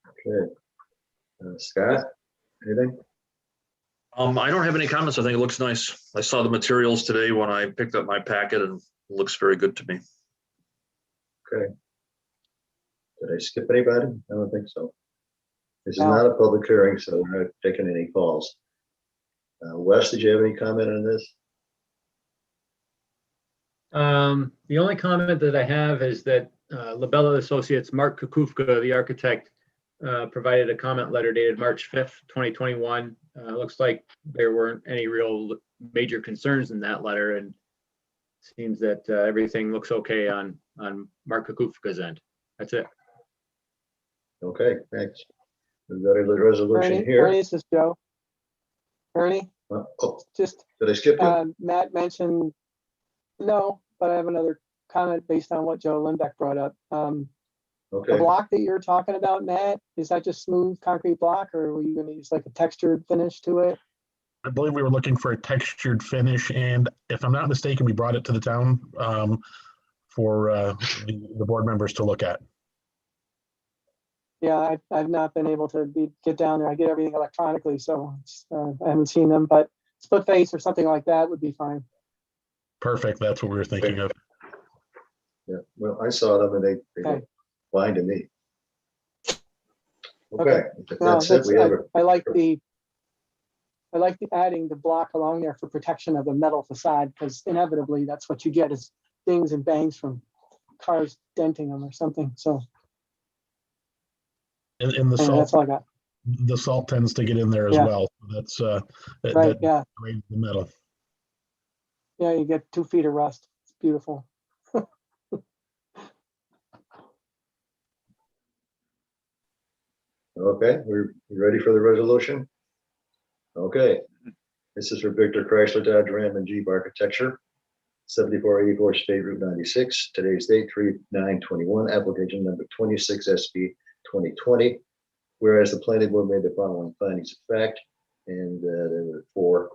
Okay. Scott, anything? I don't have any comments. I think it looks nice. I saw the materials today when I picked up my packet and it looks very good to me. Okay. Did I skip anybody? I don't think so. This is not a public hearing, so we're not taking any calls. Wes, did you have any comment on this? The only comment that I have is that Labella Associates, Mark Kukufka, the architect, provided a comment letter dated March 5th, 2021. Looks like there weren't any real major concerns in that letter, and seems that everything looks okay on Mark Kukufka's end. That's it. Okay, thanks. We've got a resolution Ernie, here. Ernie, this is Joe. Ernie, just did I skip you? Matt mentioned, no, but I have another comment based on what Joe Lindbeck brought up. Okay. The block that you're talking about, Matt, is that just smooth concrete block, or were you going to use like a textured finish to it? I believe we were looking for a textured finish, and if I'm not mistaken, we brought it to the town for the board members to look at. Yeah, I've not been able to get down there. I get everything electronically, so I haven't seen them, but split face or something like that would be fine. Perfect. That's what we were thinking of. Yeah, well, I saw them and they look fine to me. Okay, if that's it. We have I like the adding the block along there for protection of the metal facade, because inevitably that's what you get is dings and bangs from cars denting them or something. So And the anyway, salt, that's all I got. the salt tends to get in there as well. That's Right, yeah. degrades the metal. Yeah, you get 2 feet of rust. It's beautiful. Okay, we're ready for the resolution? Okay. This is for Victor Chrysler Dodge Ram and Jeep Architecture. 7484 State Route 96. Today's date, 3/9/21, application number 26 SP 2020. Whereas the planning board made the following findings of fact, and there were 4.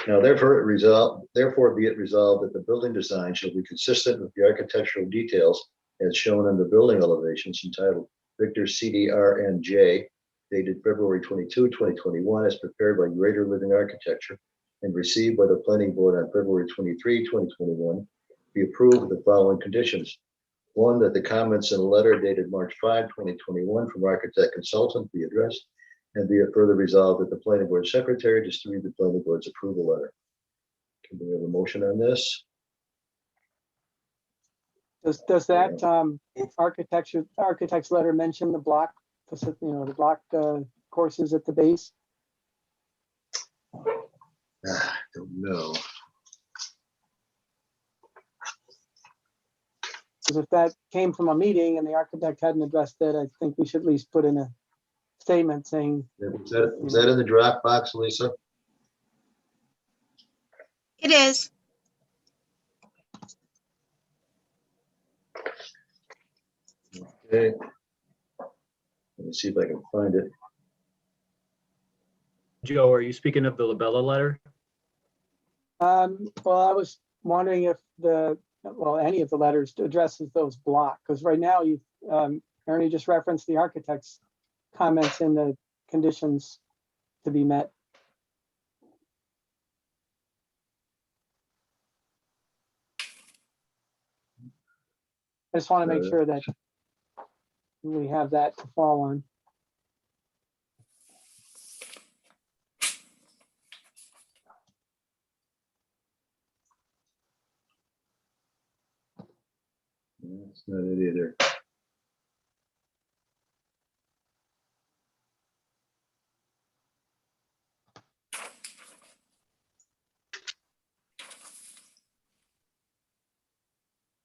Now therefore be it resolved that the building design shall be consistent with the architectural details as shown in the building elevations entitled Victor CDRNJ, dated February 22, 2021, as prepared by Greater Living Architecture and received by the planning board on February 23, 2021, be approved with the following conditions. 1, that the comments in a letter dated March 5, 2021 from architect consultant be addressed, and be it further resolved that the planning board secretary distribute the planning board's approval letter. Can we have a motion on this? Does that architect's letter mention the block, the block courses at the base? Don't know. Because if that came from a meeting and the architect hadn't addressed it, I think we should at least put in a statement saying. Was that in the Dropbox, Lisa? It is. Okay. Let me see if I can find it. Joe, are you speaking of the Labella letter? Well, I was wondering if any of the letters addresses those blocks, because right now Ernie just referenced the architect's comments in the conditions to be met. I just want to make sure that we have that to fall on. That's not it either.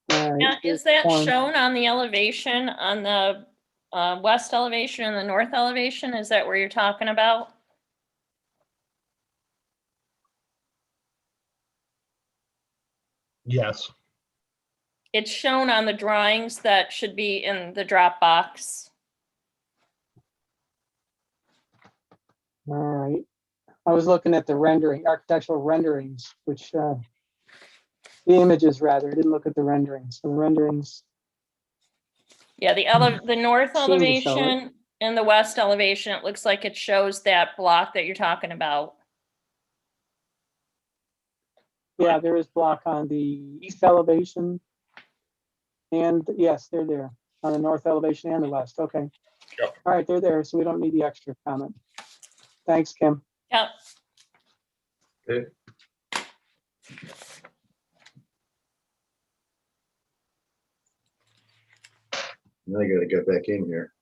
Now, is that shown on the elevation, on the west elevation and the north elevation? Is that where you're talking about? Yes. It's shown on the drawings that should be in the Dropbox. All right. I was looking at the architectural renderings, which the images rather. I didn't look at the renderings. So the renderings. Yeah, the north elevation and the west elevation, it looks like it shows that block that you're talking about. Yeah, there is block on the east elevation. And yes, they're there on the north elevation and the west. Okay. Yep. All right, they're there. So we don't need the extra comment. Thanks, Kim. Yep. Okay. Now I gotta get back in here.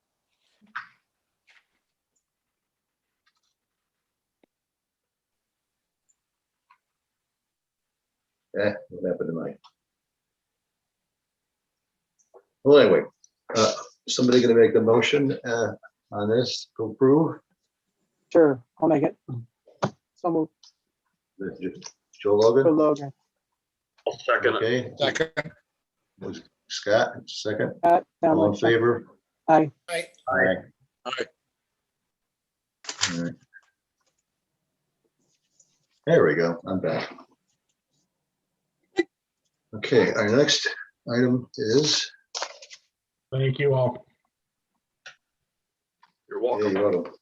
What happened to my? Well, anyway, somebody gonna make the motion on this to approve? Sure, I'll make it. So moved. Joe Logan? Joe Logan. I'll second it. Okay. Second. Was Scott, second? All All in favor? Aye. Aye. Aye. Aye. All right. There we go, I'm back. Okay, our next item is. Thank you all. You're Yeah, welcome. you're welcome.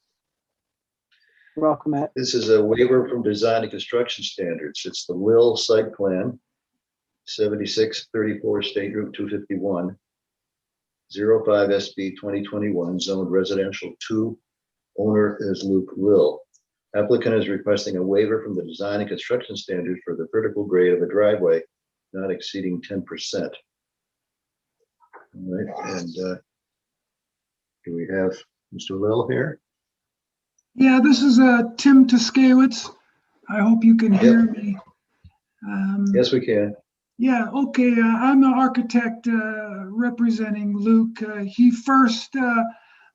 You're welcome, Matt. This is a waiver from design and construction standards. It's the Will site plan, 7634 State Route 251, 05 SB 2021, zoned residential 2. Owner is Luke Will. Applicant is requesting a waiver from the design and construction standards for the vertical grade of a driveway not exceeding 10%. All right, and do we have Mr. Will here? Yeah, this is Tim Tuskewitz. I hope you can hear me. Yes, we can. Yeah, okay. I'm the architect representing Luke. He first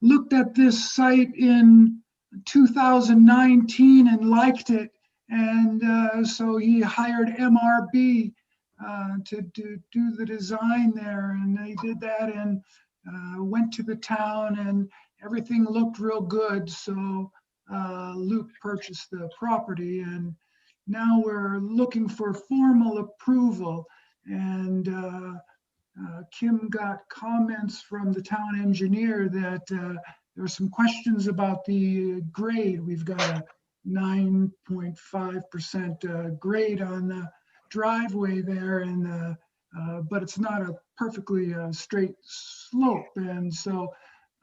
looked at this site in 2019 and liked it. And so he hired MRB to do the design there. And they did that and went to the town and everything looked real good. So Luke purchased the property and now we're looking for formal approval. And Kim got comments from the town engineer that there are some questions about the grade. We've got a 9.5% grade on the driveway there, and but it's not a perfectly straight slope, and so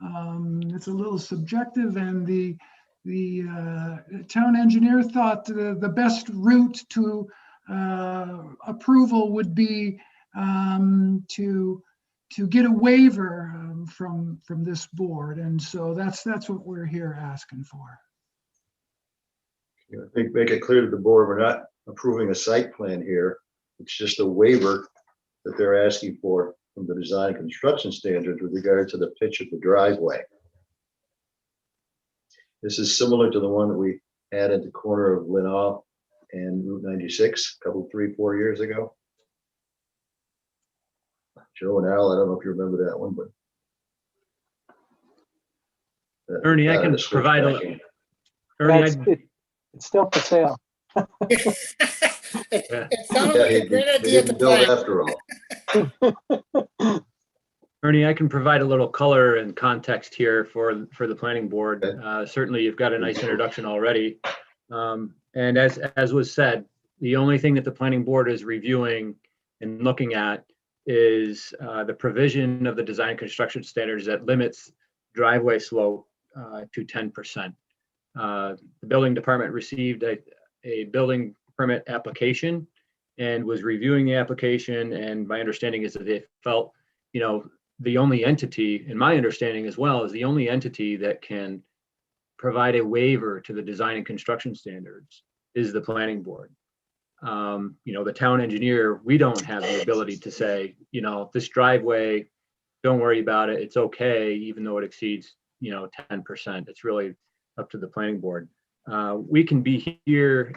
it's a little subjective. And the town engineer thought the best route to approval would be to get a waiver from this board, and so that's what we're here asking for. I think make it clear to the board, we're not approving a site plan here. It's just a waiver that they're asking for from the design and construction standards with regard to the pitch of the driveway. This is similar to the one that we had at the corner of Linall and Route 96 a couple, 3-4 years ago. Joe and Al, I don't know if you remember that one, but. Ernie, I can provide a. Ernie, it's still for sale. It sounded like a great idea to build plan. after all. Ernie, I can provide a little color and context here for the planning board. Certainly, you've got a nice introduction already. And as was said, the only thing that the planning board is reviewing and looking at is the provision of the design and construction standards that limits driveway slope to 10%. The building department received a building permit application and was reviewing the application. And my understanding is that they felt, the only entity, in my understanding as well, is the only entity that can provide a waiver to the design and construction standards is the planning board. The town engineer, we don't have the ability to say, this driveway, don't worry about it. It's okay, even though it exceeds, 10%. It's really up to the planning board. We can be here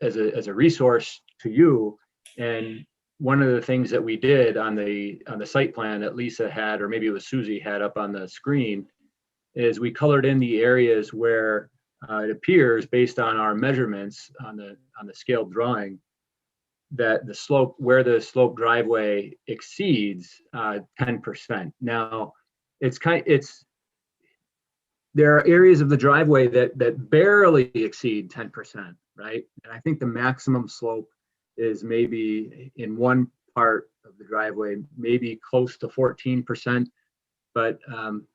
as a resource to you. And one of the things that we did on the site plan that Lisa had, or maybe it was Susie had up on the screen, is we colored in the areas where it appears, based on our measurements on the scaled drawing, that the slope, where the slope driveway exceeds 10%. Now, there are areas of the driveway that barely exceed 10%, right? And I think the maximum slope is maybe in one part of the driveway, maybe close to 14%. But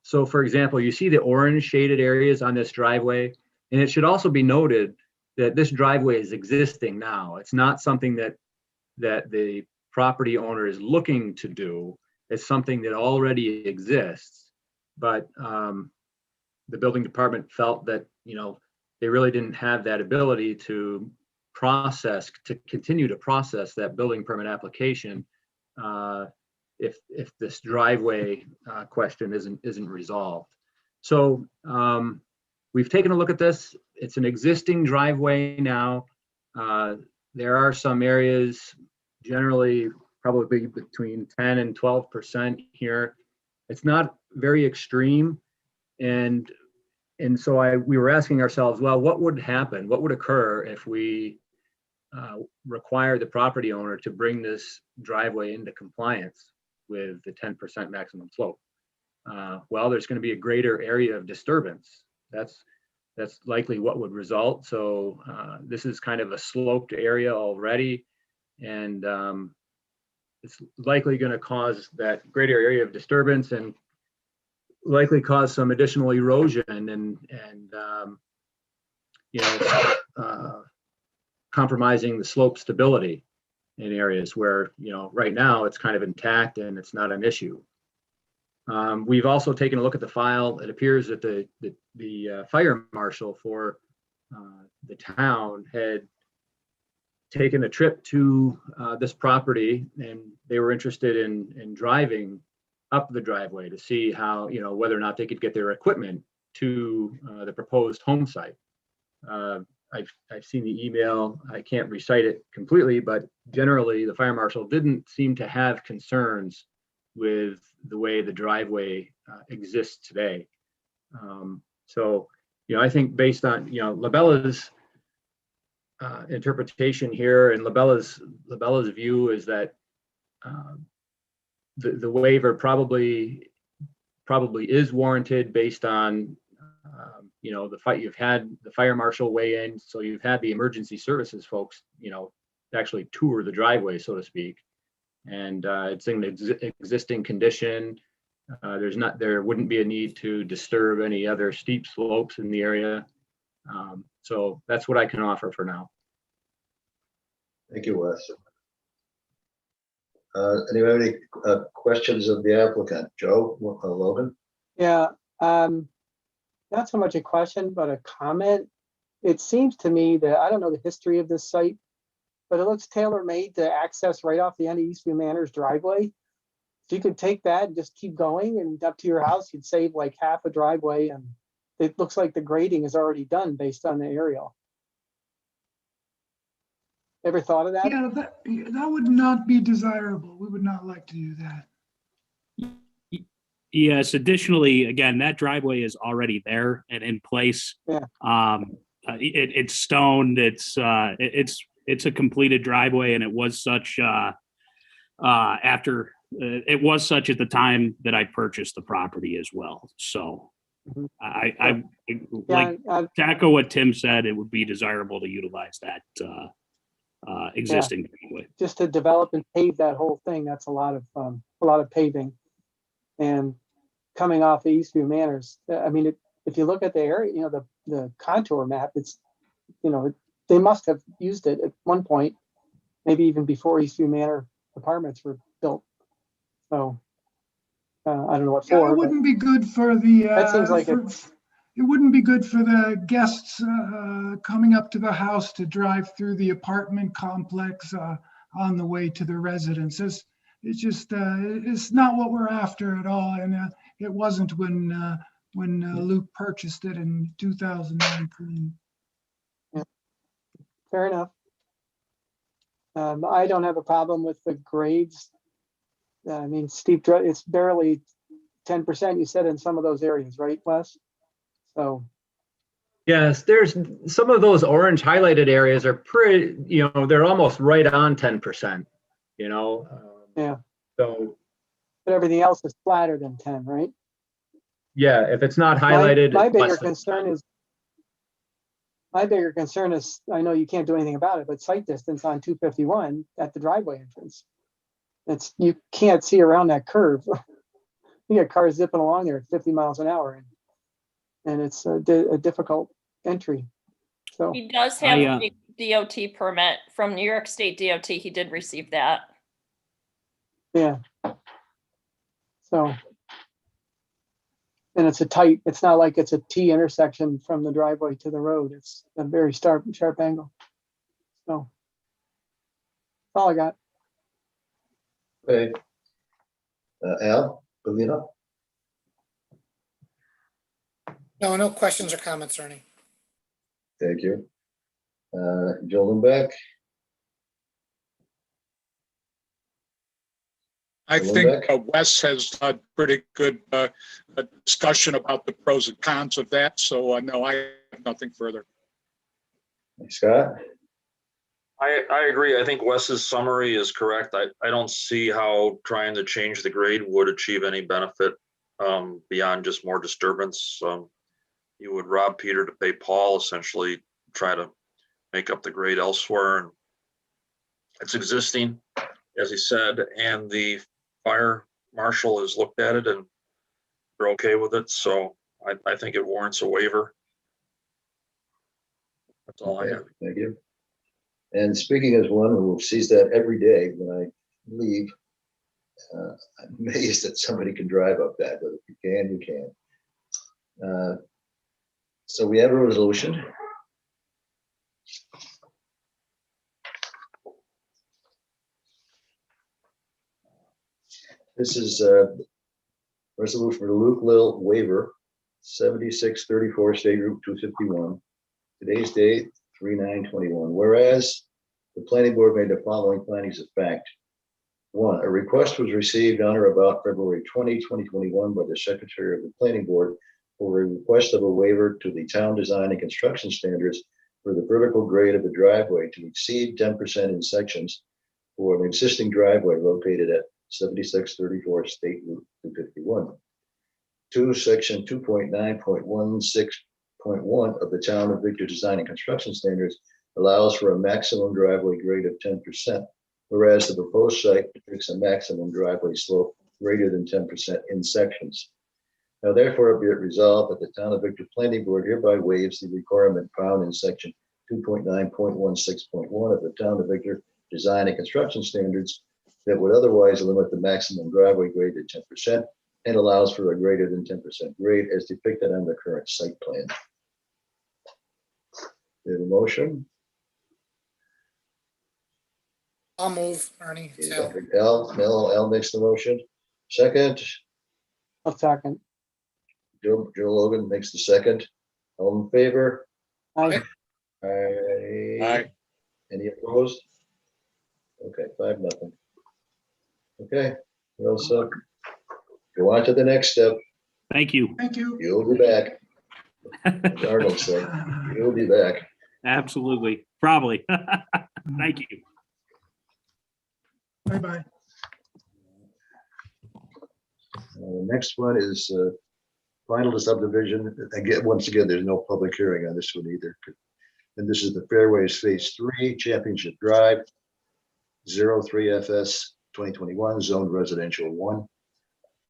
so for example, you see the orange shaded areas on this driveway, and it should also be noted that this driveway is existing now. It's not something that the property owner is looking to do. It's something that already exists, but the building department felt that, they really didn't have that ability to continue to process that building permit application if this driveway question isn't resolved. So we've taken a look at this. It's an existing driveway now. There are some areas, generally probably between 10 and 12% here. It's not very extreme. And so we were asking ourselves, well, what would happen? What would occur if we require the property owner to bring this driveway into compliance with the 10% maximum slope? Well, there's going to be a greater area of disturbance. That's likely what would result. So this is kind of a sloped area already, and it's likely going to cause that greater area of disturbance and likely cause some additional erosion and compromising the slope stability in areas where, right now it's kind of intact and it's not an issue. We've also taken a look at the file. It appears that the fire marshal for the town had taken a trip to this property, and they were interested in driving up the driveway to see how, whether or not they could get their equipment to the proposed home site. I've seen the email. I can't recite it completely, but generally the fire marshal didn't seem to have concerns with the way the driveway exists today. So, I think based on, Labella's interpretation here and Labella's view is that the waiver probably is warranted based on you've had the fire marshal weigh in, so you've had the emergency services folks actually tour the driveway, so to speak, and it's in existing condition. There wouldn't be a need to disturb any other steep slopes in the area. So that's what I can offer for now. Thank you, Wes. Anybody have any questions of the applicant? Joe, Logan? Yeah, not so much a question, but a comment. It seems to me that, I don't know the history of this site, but it looks tailor-made to access right off the end of Eastview Manor's driveway. So you could take that and just keep going and up to your house, you'd save like half a driveway, and it looks like the grading is already done based on the aerial. Ever thought of that? Yeah, that would not be desirable. We would not like to do that. Yes, additionally, again, that driveway is already there and in place. Yeah. It's stoned. It's a completed driveway, and it was such it was such at the time that I purchased the property as well. So I like to echo what Tim said, it would be desirable to utilize that existing driveway. Just to develop and pave that whole thing, that's a lot of paving. And coming off of Eastview Manors, I mean, if you look at the area, the contour map, it's, they must have used it at one point, maybe even before Eastview Manor apartments were built. So I don't know what for. Yeah, it wouldn't be good for the. That seems like it wouldn't be good for the guests coming up to the house to drive through the apartment complex on the way to the residence. It's just it's not what we're after at all, and it wasn't when Luke purchased it in 2019. Yeah. Fair enough. I don't have a problem with the grades. I mean, steep, it's barely 10%, you said, in some of those areas, right, Wes? So. Yes, there's some of those orange highlighted areas are pretty, they're almost right on 10%, Yeah. So. But everything else is flatter than 10, right? Yeah, if it's not highlighted. My bigger concern is, I know you can't do anything about it, but sight distance on 251 at the driveway entrance. You can't see around that curve. You get cars zipping along there at 50 miles an hour, and it's a difficult entry. So he does have a DOT permit from New York State DOT. He did receive that. Yeah. So, and it's not like it's a T intersection from the driveway to the road. It's a very sharp angle. So that's all I got. Okay. Al, Galina? No questions or comments, Ernie. Thank you. Joe Lindbeck? I think Wes has a pretty good discussion about the pros and cons of that. So no, I have nothing further. Scott? I agree. I think Wes's summary is correct. I don't see how trying to change the grade would achieve any benefit beyond just more disturbance. You would rob Peter to pay Paul, essentially try to make up the grade elsewhere. And it's existing, as he said, and the fire marshal has looked at it and they're okay with it. So I think it warrants a waiver. That's all I have. Thank you. And speaking as one who sees that every day when I leave, I'm amazed that somebody can drive up that, but if you can, you can. So we have a resolution. This is a resolution for the Luke Lil waiver, 7634 State Route 251. Today's date, 3/9/21. Whereas the planning board made the following findings of fact. 1, a request was received on or about February 20, 2021 by the Secretary of the Planning Board for a request of a waiver to the town design and construction standards for the vertical grade of the driveway to exceed 10% in sections for an existing driveway located at 7634 State Route 251. 2, Section 2.9.16.1 of the Town of Victor Design and Construction Standards allows for a maximum driveway grade of 10%, whereas the proposed site depicts a maximum driveway slope greater than 10% in sections. Now therefore be it resolved that the Town of Victor Planning Board hereby waives the requirement found in section 2.9.16.1 of the Town of Victor Design and Construction Standards that would otherwise limit the maximum driveway grade to 10% and allows for a greater than 10% grade as depicted on the current site plan. We have a motion. I'll move, Ernie. It's Al. Al makes the motion. Second, I'll second. Joe Logan makes the second. All in favor? Aye. Aye. Any opposed? Okay, 5-0. Okay, well, so go on to the next step. Thank you. Thank you. You'll be back. Arnold said, you'll be back. Absolutely. Probably. Thank you. Bye-bye. The next one is final subdivision. Again, once again, there's no public hearing on this one either. And this is the Fairways Phase 3, Championship Drive, 03FS 2021, zoned residential 1.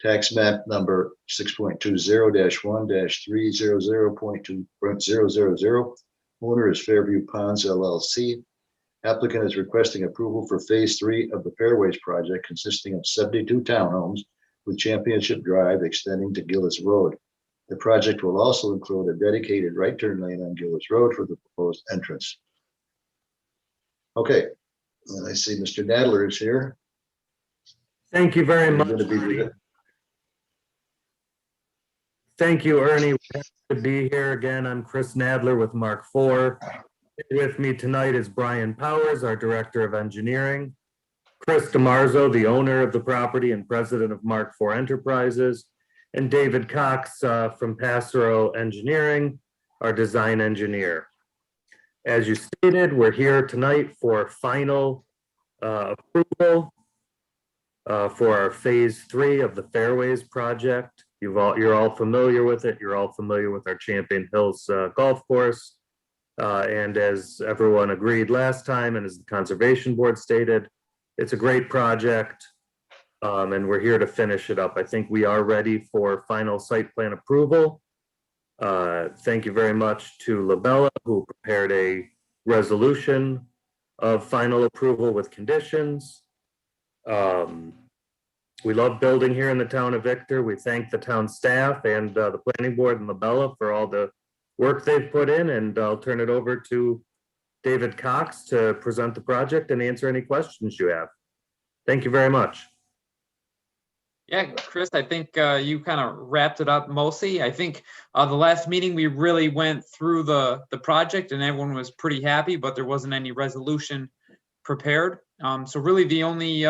Tax map number 6.20-1-300.2.000. Owner is Fairview Ponds LLC. Applicant is requesting approval for Phase 3 of the Fairways project consisting of 72 townhomes with Championship Drive extending to Gillis Road. The project will also include a dedicated right turn lane on Gillis Road for the proposed entrance. Okay, and I see Mr. Nadler is here. Thank you very much. Thank you, Ernie. We're happy to be here again. I'm Chris Nadler with Mark IV. With me tonight is Brian Powers, our Director of Engineering, Chris DiMarzo, the owner of the property and president of Mark IV Enterprises, and David Cox from Pastoral Engineering, our design engineer. As you stated, we're here tonight for final approval for our Phase 3 of the Fairways project. You're all familiar with it. You're all familiar with our Champion Hills golf course. And as everyone agreed last time, and as the Conservation Board stated, it's a great project, and we're here to finish it up. I think we are ready for final site plan approval. Thank you very much to Labella, who prepared a resolution of final approval with conditions. We love building here in the town of Victor. We thank the town staff and the planning board and Labella for all the work they've put in, and I'll turn it over to David Cox to present the project and answer any questions you have. Thank you very much. Yeah, Chris, I think you kind of wrapped it up mostly. I think the last meeting we really went through the project and everyone was pretty happy, but there wasn't any resolution prepared. So really the only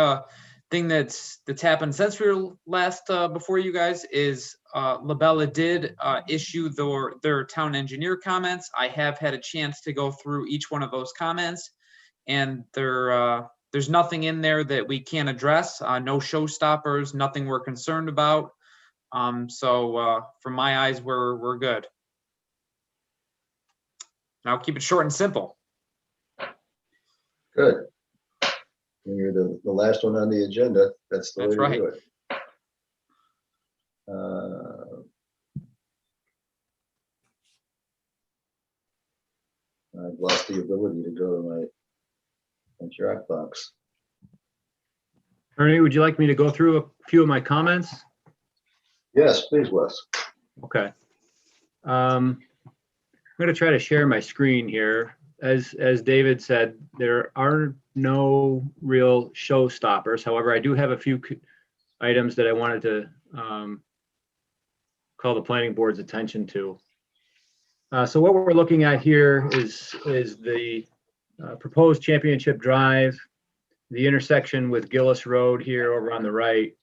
thing that's happened since we were last before you guys is Labella did issue their town engineer comments. I have had a chance to go through each one of those comments, and there's nothing in there that we can't address. No showstoppers, nothing we're concerned about. So from my eyes, we're good. Now keep it short and simple. Good. And you're the last one on the agenda. That's the way to do it. I've lost the ability to go to my Dropbox. Ernie, would you like me to go through a few of my comments? Yes, please, Wes. Okay. I'm going to try to share my screen here. As David said, there are no real showstoppers. However, I do have a few items that I wanted to call the planning board's attention to. So what we're looking at here is the proposed Championship Drive, the intersection with Gillis Road here over on the right.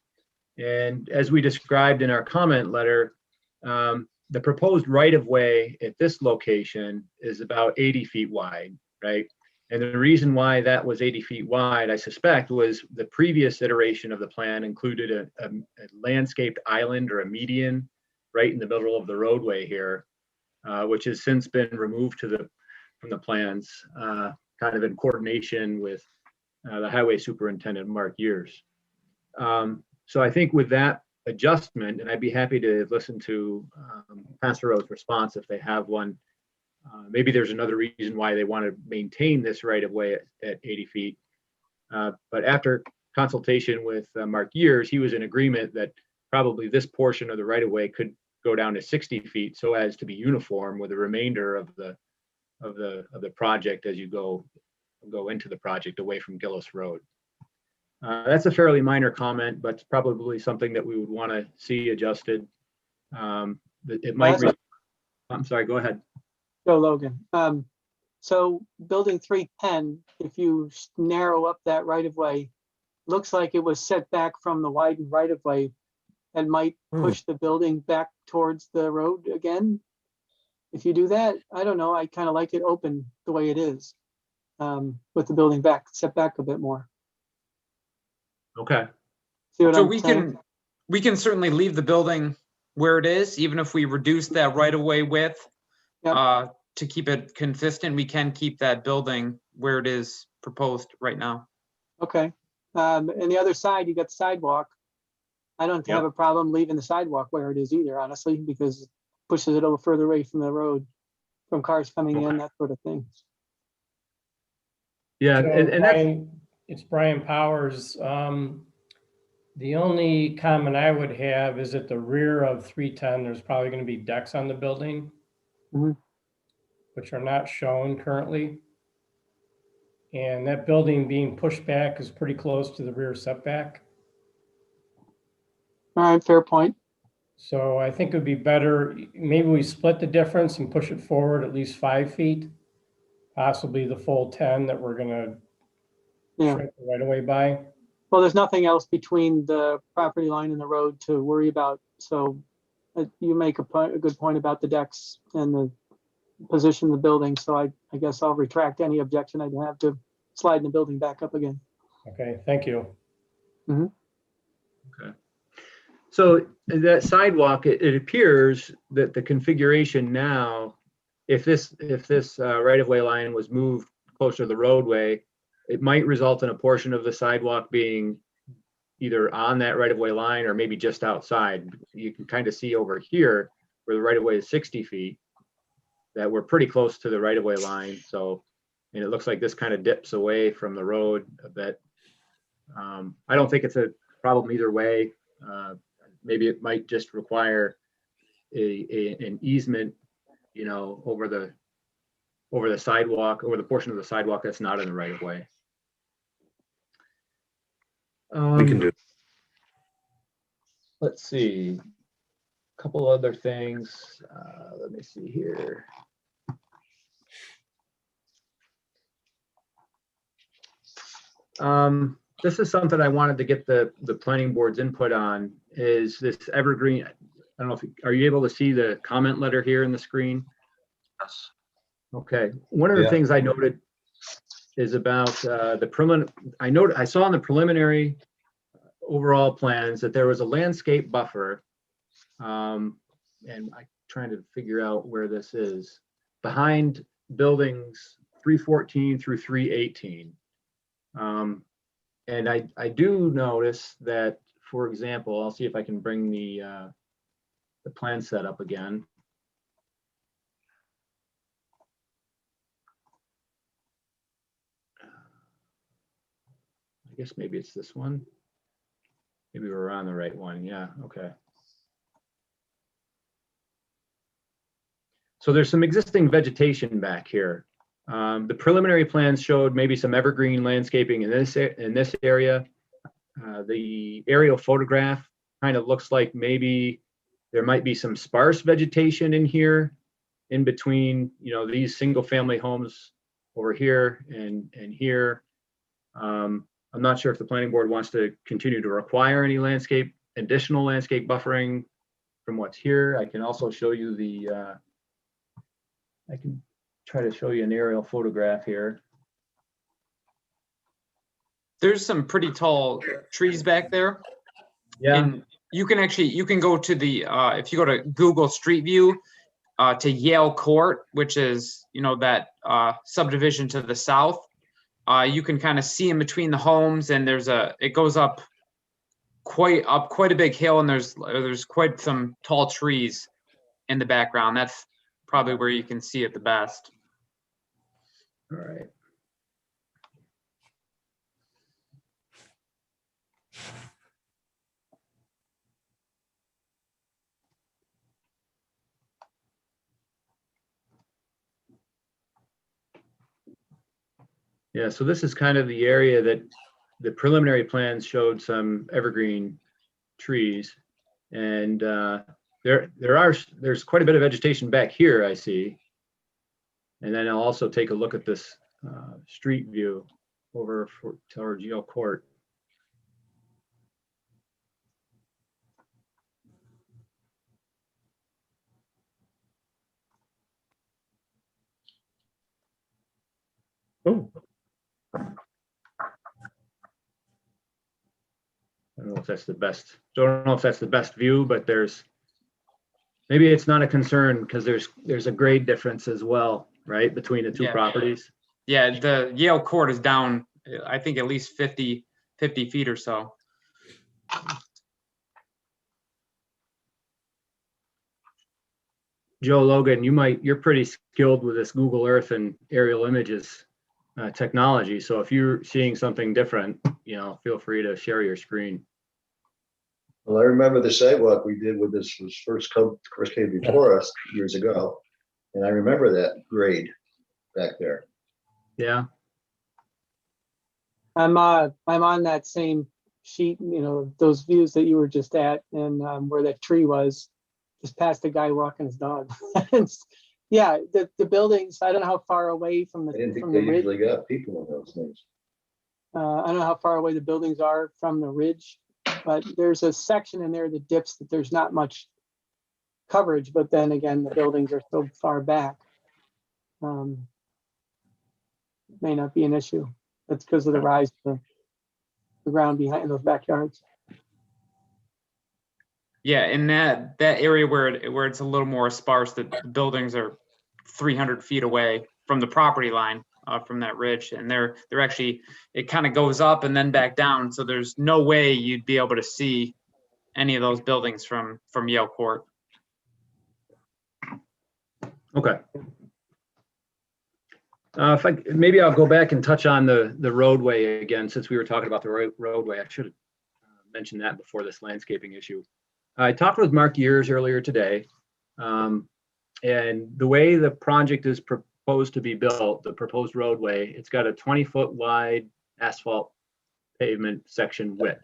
And as we described in our comment letter, the proposed right-of-way at this location is about 80 feet wide, right? And the reason why that was 80 feet wide, I suspect, was the previous iteration of the plan included a landscaped island or a median right in the middle of the roadway here, which has since been removed from the plans, kind of in coordination with the Highway Superintendent, Mark Years. So I think with that adjustment, and I'd be happy to listen to Pastor Rowe's response if they have one. Maybe there's another reason why they want to maintain this right of way at 80 feet. But after consultation with Mark Years, he was in agreement that probably this portion of the right of way could go down to 60 feet so as to be uniform with the remainder of the project as you go into the project away from Gillis Road. That's a fairly minor comment, but it's probably something that we would want to see adjusted. It might. I'm sorry. Go ahead. Joe Logan. So building 310, if you narrow up that right of way, looks like it was set back from the widened right of way and might push the building back towards the road again. If you do that, I don't know. I kind of like it open the way it is, with the building set back a bit more. Okay. So we can certainly leave the building where it is, even if we reduce that right of way width. To keep it consistent, we can keep that building where it is proposed right now. Okay. And the other side, you got the sidewalk. I don't have a problem leaving the sidewalk where it is either, honestly, because it pushes it a little further away from the road, from cars coming in, that sort of thing. Yeah, So and Brian, it's Brian Powers. The only comment I would have is at the rear of 310, there's probably going to be decks on the building, which are not shown currently. And that building being pushed back is pretty close to the rear setback. All right, fair point. So I think it would be better, maybe we split the difference and push it forward at least 5 feet, possibly the full 10 that we're going to shrink the right away by. Well, there's nothing else between the property line and the road to worry about. So you make a good point about the decks and the position of the building. So I guess I'll retract any objection I'd have to sliding the building back up again. Okay, thank you. Okay. So that sidewalk, it appears that the configuration now, if this right-of-way line was moved closer to the roadway, it might result in a portion of the sidewalk being either on that right-of-way line or maybe just outside. You can kind of see over here where the right-of-way is 60 feet, that we're pretty close to the right-of-way line. So, and it looks like this kind of dips away from the road a bit. I don't think it's a problem either way. Maybe it might just require an easement, over the sidewalk, over the portion of the sidewalk that's not in the right of way. We can do. Let's see, a couple other things. Let me see here. This is something I wanted to get the planning board's input on, is this evergreen. I don't know if, are you able to see the comment letter here in the screen? Yes. Okay, one of the things I noted is about the preliminary. I saw in the preliminary overall plans that there was a landscape buffer, and I'm trying to figure out where this is, behind buildings 314 through 318. And I do notice that, for example, I'll see if I can bring the plan set up again. I guess maybe it's this one. Maybe we're on the right one. Yeah, okay. So there's some existing vegetation back here. The preliminary plans showed maybe some evergreen landscaping in this area. The aerial photograph kind of looks like maybe there might be some sparse vegetation in here. in between, these single family homes over here and here. I'm not sure if the planning board wants to continue to require any additional landscape buffering from what's here. I can also show you I can try to show you an aerial photograph here. There's some pretty tall trees back there. Yeah. And you can go to the, if you go to Google Street View, to Yale Court, which is, that subdivision to the south. You can kind of see in between the homes, and it goes up quite a big hill, and there's quite some tall trees in the background. That's probably where you can see it the best. All right. Yeah, so this is kind of the area that the preliminary plans showed some evergreen trees, and there's quite a bit of vegetation back here, I see. And then I'll also take a look at this street view over towards Yale Court. Oh. I don't know if that's the best. Don't know if that's the best view, but maybe it's not a concern because there's a grade difference as well, right, between the two properties. Yeah, the Yale Court is down, I think, at least 50 feet or so. Joe Logan, you're pretty skilled with this Google Earth and aerial images technology. So if you're seeing something different, feel free to share your screen. Well, I remember the sidewalk we did with this was first came before us years ago. And I remember that grade back there. Yeah. I'm on that same sheet, those views that you were just at, and where that tree was, just past the guy walking his dog. Yeah, the buildings, I don't know how far away from the I didn't think from they the ridge. usually got people in those things. I don't know how far away the buildings are from the ridge, but there's a section in there that dips that there's not much coverage, but then again, the buildings are so far back. May not be an issue. That's because of the rise of the ground behind those backyards. Yeah, in that area where it's a little more sparse, the buildings are 300 feet away from the property line, from that ridge, and they're actually, it kind of goes up and then back down, so there's no way you'd be able to see any of those buildings from Yale Court. Okay. Maybe I'll go back and touch on the roadway again, since we were talking about the roadway. I should have mentioned that before this landscaping issue. I talked with Mark Years earlier today, and the way the project is proposed to be built, the proposed roadway, it's got a 20-foot wide asphalt pavement section width.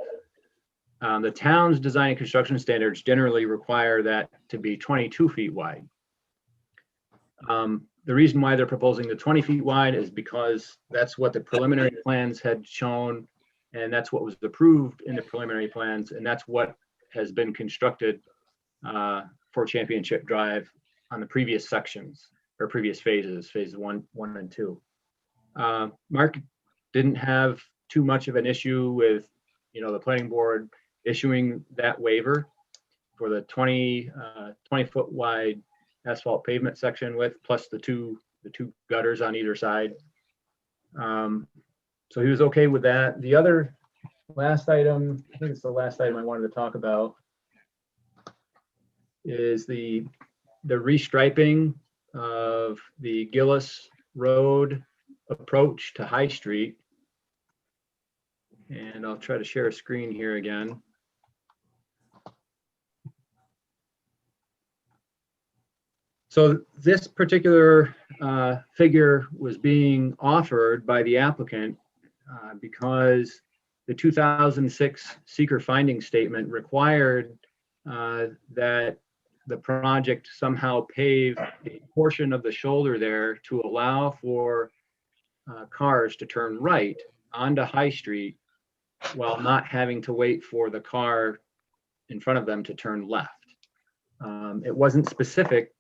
The town's design and construction standards generally require that to be 22 feet wide. The reason why they're proposing the 20 feet wide is because that's what the preliminary plans had shown, and that's what was approved in the preliminary plans, and that's what has been constructed for Championship Drive on the previous sections or previous phases 1 and 2. Mark didn't have too much of an issue with, the planning board issuing that waiver for the 20-foot wide asphalt pavement section width plus the two gutters on either side. So he was okay with that. The other last item, I think it's the last item I wanted to talk about, is the restriping of the Gillis Road approach to High Street. And I'll try to share a screen here again. So this particular figure was being offered by the applicant because the 2006 seeker finding statement required that the project somehow pave a portion of the shoulder there to allow for cars to turn right onto High Street while not having to wait for the car in front of them to turn left. It wasn't specific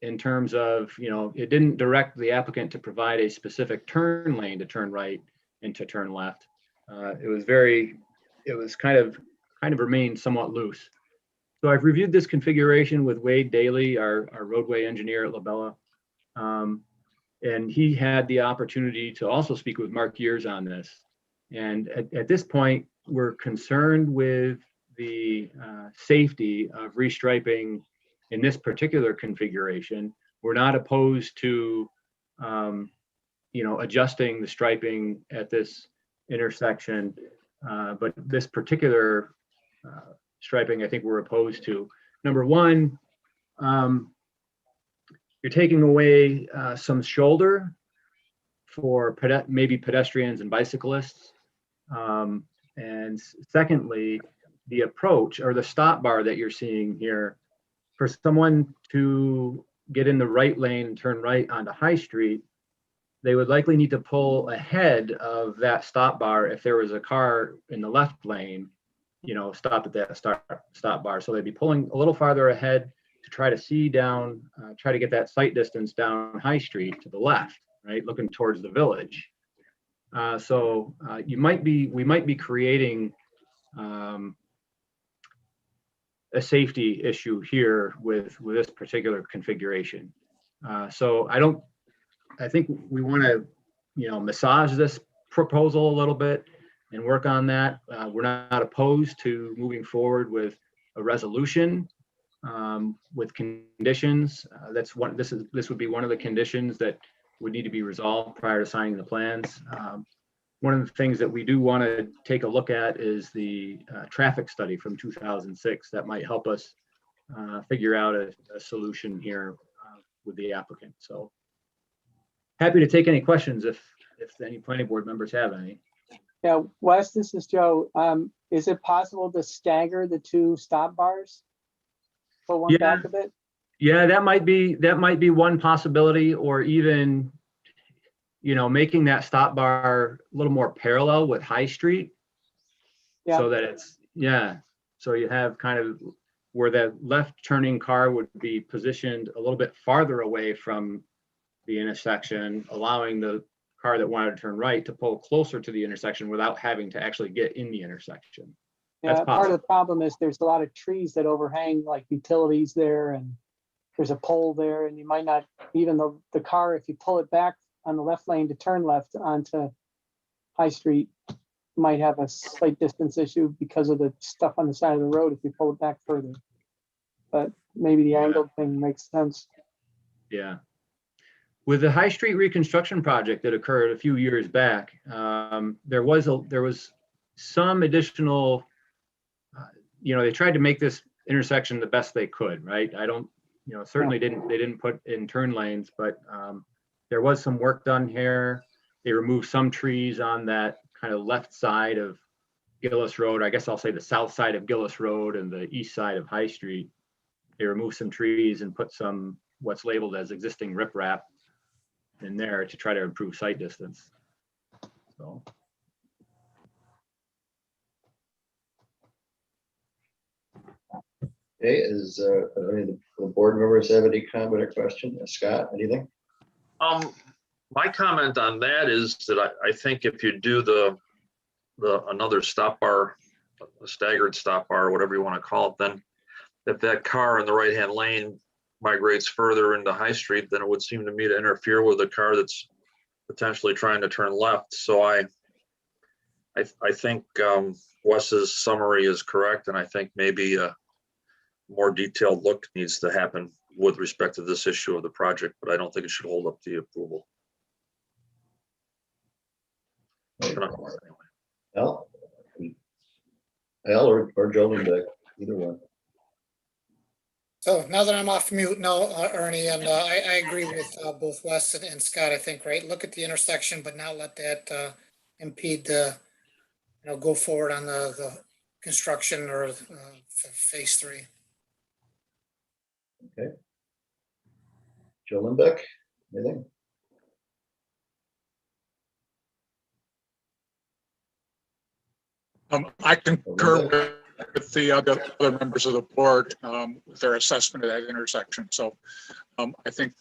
in terms of, it didn't direct the applicant to provide a specific turn lane to turn right and to turn left. It was kind of remained somewhat loose. So I've reviewed this configuration with Wade Daly, our roadway engineer at Labella. And he had the opportunity to also speak with Mark Years on this. And at this point, we're concerned with the safety of restriping in this particular configuration. We're not opposed to, adjusting the striping at this intersection, but this particular striping, I think we're opposed to. Number one, you're taking away some shoulder for maybe pedestrians and bicyclists. And secondly, the approach or the stop bar that you're seeing here, for someone to get in the right lane and turn right onto High Street, they would likely need to pull ahead of that stop bar if there was a car in the left lane, stop at that stop bar. So they'd be pulling a little farther ahead to try to see down, try to get that sight distance down High Street to the left, right, looking towards the village. So we might be creating a safety issue here with this particular configuration. So I think we want to, massage this proposal a little bit and work on that. We're not opposed to moving forward with a resolution with conditions. This would be one of the conditions that would need to be resolved prior to signing the plans. One of the things that we do want to take a look at is the traffic study from 2006 that might help us figure out a solution here with the applicant. So happy to take any questions if any planning board members have any. Yeah, Wes, this is Joe. Is it possible to stagger the two stop bars? Pull one back a bit? Yeah, that might be one possibility, or even, making that stop bar a little more parallel with High Street. Yeah. So that so you have kind of where that left turning car would be positioned a little bit farther away from the intersection, allowing the car that wanted to turn right to pull closer to the intersection without having to actually get in the intersection. Yeah, part of the problem is there's a lot of trees that overhang like utilities there, and there's a pole there, and you might not, even though the car, if you pull it back on the left lane to turn left onto High Street, might have a slight distance issue because of the stuff on the side of the road if you pull it back further. But maybe the angled thing makes sense. Yeah. With the High Street reconstruction project that occurred a few years back, there was some additional, they tried to make this intersection the best they could, right? Certainly they didn't put in turn lanes, but there was some work done here. They removed some trees on that kind of left side of Gillis Road. I guess I'll say the south side of Gillis Road and the east side of High Street. They removed some trees and put some what's labeled as existing riprap in there to try to improve sight distance. So. Okay, is any of the board members have any comment or question? Scott, anything? My comment on that is that I think if you do another stop bar, a staggered stop bar, whatever you want to call it, then if that car in the right-hand lane migrates further into High Street, then it would seem to me to interfere with a car that's potentially trying to turn left. So I think Wes's summary is correct, and I think maybe a more detailed look needs to happen with respect to this issue of the project, but I don't think it should hold up the approval. Al or Joe, either one. So now that I'm off mute, no, Ernie, and I agree with both Wes and Scott, I think, right? Look at the intersection, but not let that impede the, go forward on the construction or phase 3. Okay. Joe Lindbeck, anything? I concur with the other members of the board with their assessment of that intersection. So I think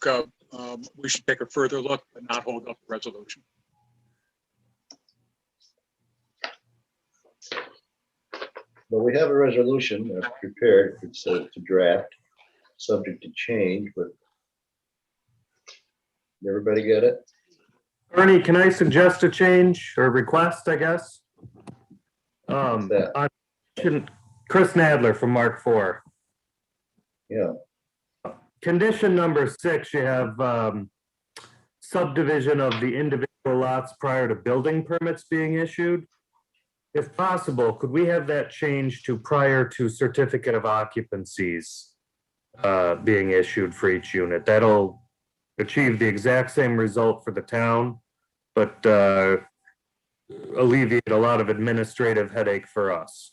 we should take a further look and not hold up the resolution. Well, we have a resolution prepared. It's to draft, subject to change, but did everybody get it? Ernie, can I suggest a change or request, I guess? What's that? Chris Nadler from Mark IV. Yeah. Condition number 6, you have subdivision of the individual lots prior to building permits being issued. If possible, could we have that changed to prior to certificate of occupancies being issued for each unit? That'll achieve the exact same result for the town, but alleviate a lot of administrative headache for us.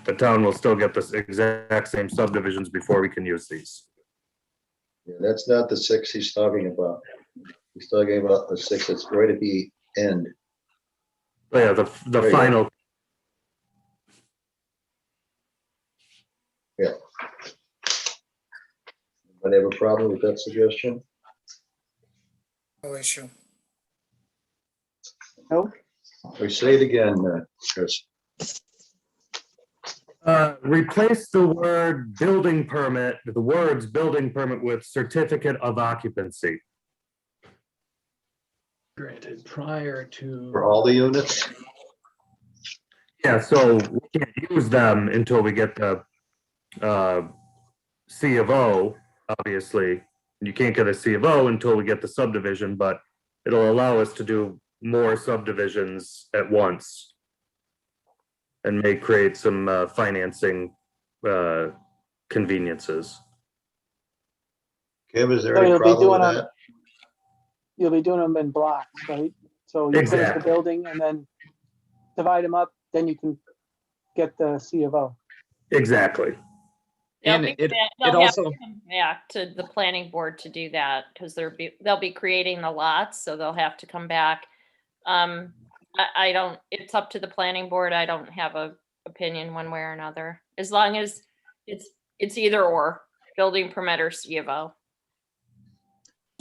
The town will still get the exact same subdivisions before we can use these. Yeah, that's not the 6 he's talking about. He's talking about the 6 that's right at the end. Oh, yeah, the final. Yeah. Anybody have a problem with that suggestion? No issue. Nope. Or say it again, Chris. Replace the word building permit, the words building permit with certificate of occupancy. Granted prior to. For all the units? Yeah, so we can't use them until we get the C of O, obviously. You can't get a C of O until we get the subdivision, but it'll allow us to do more subdivisions at once and may create some financing conveniences. Kim, is there any problem with that? You'll be doing them in blocks, right? So you finish the Exactly. building and then divide them up, then you can get the C of O. Exactly. They'll And be it back- they'll have also, to come back to the planning board to do that because they'll be creating the lots, so they'll have to come back. I don't, it's up to the planning board. I don't have a opinion one way or another, as long as it's either or, building permit or C of O.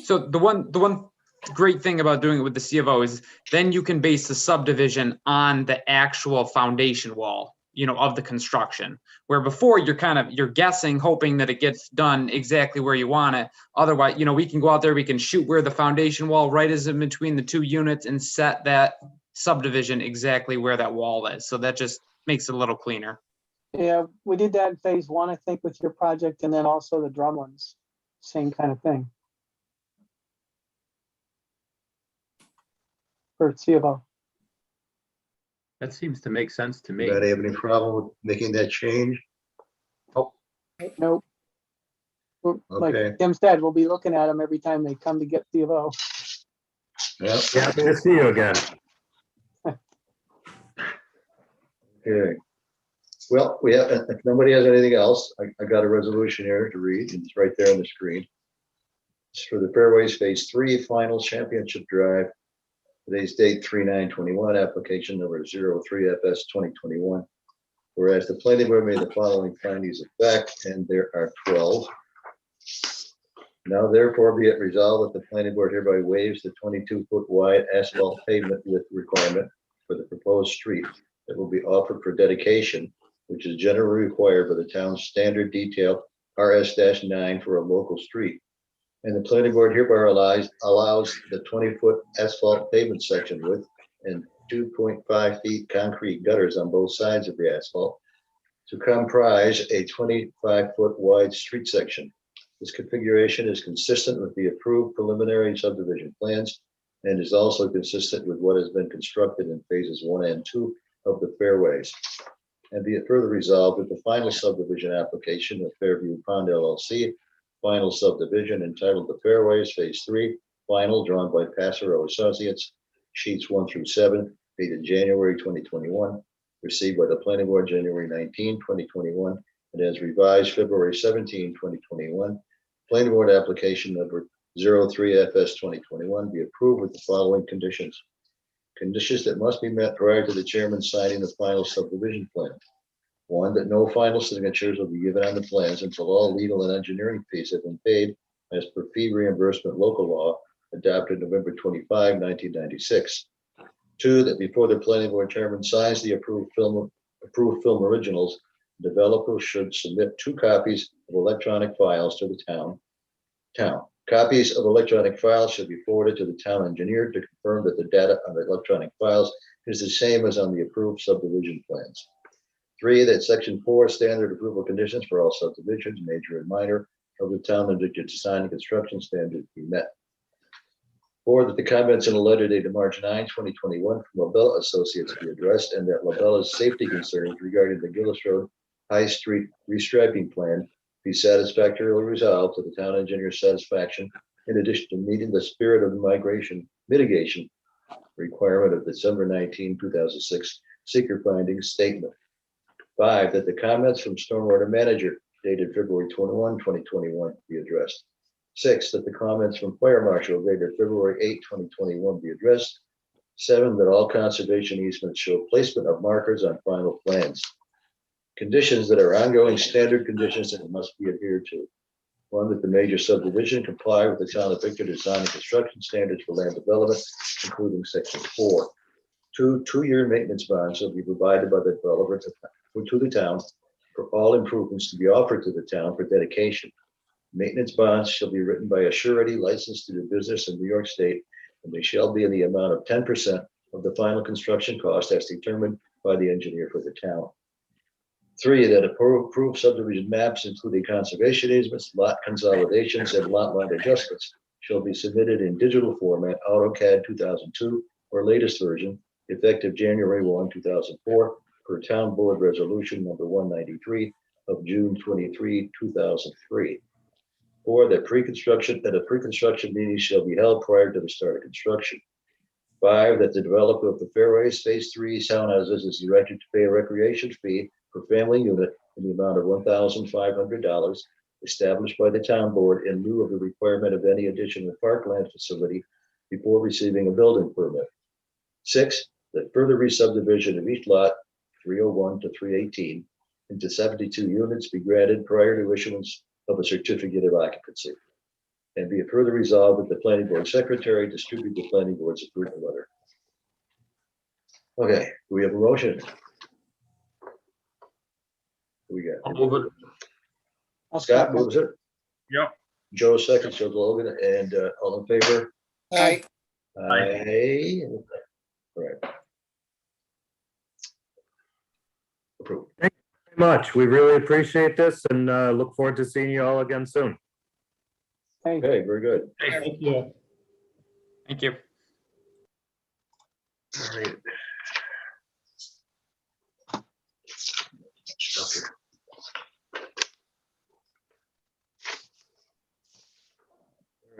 so the one great thing about doing it with the C of O is then you can base the subdivision on the actual foundation wall, of the construction. Where before you're guessing, hoping that it gets done exactly where you want it. Otherwise, we can go out there, we can shoot where the foundation wall right is in between the 2 units and set that subdivision exactly where that wall is. So that just makes it a little cleaner. Yeah, we did that in phase 1, I think, with your project, and then also the drum ones. Same kind of thing. For C of O. That seems to make sense to me. Anybody have any problem with making that change? Nope. Okay. Like Tim said, we'll be looking at them every time they come to get C of O. Yep. Happy to see you again. Okay. Well, if nobody has anything else, I got a resolution here to read, and it's right there on the screen. It's for the Fairways Phase 3 Final Championship Drive. Today's date 3/9/21, application number 03FS 2021. Whereas the planning board made the following findings of fact, and there are 12. Now therefore be it resolved that the planning board hereby waives the 22-foot wide asphalt pavement width requirement for the proposed street that will be offered for dedication, which is generally required by the town's standard detail RS-9 for a local street. And the planning board hereby allows the 20-foot asphalt pavement section width and 2.5 feet concrete gutters on both sides of the asphalt to comprise a 25-foot wide street section. This configuration is consistent with the approved preliminary subdivision plans and is also consistent with what has been constructed in phases 1 and 2 of the Fairways. And be it further resolved that the final subdivision application of Fairview Pond LLC, final subdivision entitled The Fairways Phase 3, final, drawn by Passero Associates, sheets 1 through 7, dated January 2021, received by the planning board January 19, 2021, and as revised February 17, 2021. Planning Board application number 03FS 2021 be approved with the following conditions. Conditions that must be met prior to the chairman signing the final subdivision plan. One, that no final signatures will be given on the plans until all legal and engineering fees have been paid as per fee reimbursement local law adopted November 25, 1996. Two, that before the planning board chairman signs the approved film originals, developer should submit 2 copies of electronic files to the town. Copies of electronic files should be forwarded to the town engineer to confirm that the data on the electronic files is the same as on the approved subdivision plans. 3, that section 4 standard approval conditions for all subdivisions, major and minor, of the town and design and construction standards be met. 4, that the comments in a letter dated March 9, 2021 from LaBella Associates be addressed, and that LaBella's safety concerns regarding the Gillis Road High Street restriping plan be satisfactorily resolved to the town engineer's satisfaction, in addition to meeting the spirit of the mitigation requirement of December 19, 2006 seeker findings statement. 5, that the comments from stormwater manager dated February 21, 2021 be addressed. 6, that the comments from fire marshal dated February 8, 2021 be addressed. 7, that all conservation easements show placement of markers on final plans. Conditions that are ongoing standard conditions that must be adhered to. 1, that the major subdivision comply with the town of Victor design and construction standards for land development, including section 4. 2, 2-year maintenance bonds shall be provided by the developer to the town for all improvements to be offered to the town for dedication. Maintenance bonds shall be written by a surety licensed to do business in New York State, and they shall be in the amount of 10% of the final construction cost as determined by the engineer for the town. 3, that approved subdivision maps, including conservation easements, lot consolidations, and lot line adjustments, shall be submitted in digital format, AutoCAD 2002 or latest version, effective January 1, 2004, per Town Board Resolution number 193 of June 23, 2003. 4, that a pre-construction meeting shall be held prior to the start of construction. 5, that the developer of the Fairways Phase 3 townhouses is directed to pay a recreation fee per family unit in the amount of $1,500 established by the town board in lieu of the requirement of any additional parkland facility before receiving a building permit. 6, that further re-subdivision of each lot 301 to 318 into 72 units be granted prior to issuance of a certificate of occupancy. And be it further resolved that the planning board secretary distribute the planning board's approval letter. Okay, do we have a motion? Who we got? I'll move it. Scott moves it. Yep. Joe seconds, Joe Logan, and all in favor? Aye. Aye. All right. Approved. Thank you very much. We really appreciate this and look forward to seeing you all again soon. Okay, very good. Thank you. Thank you. All right. Stuff here.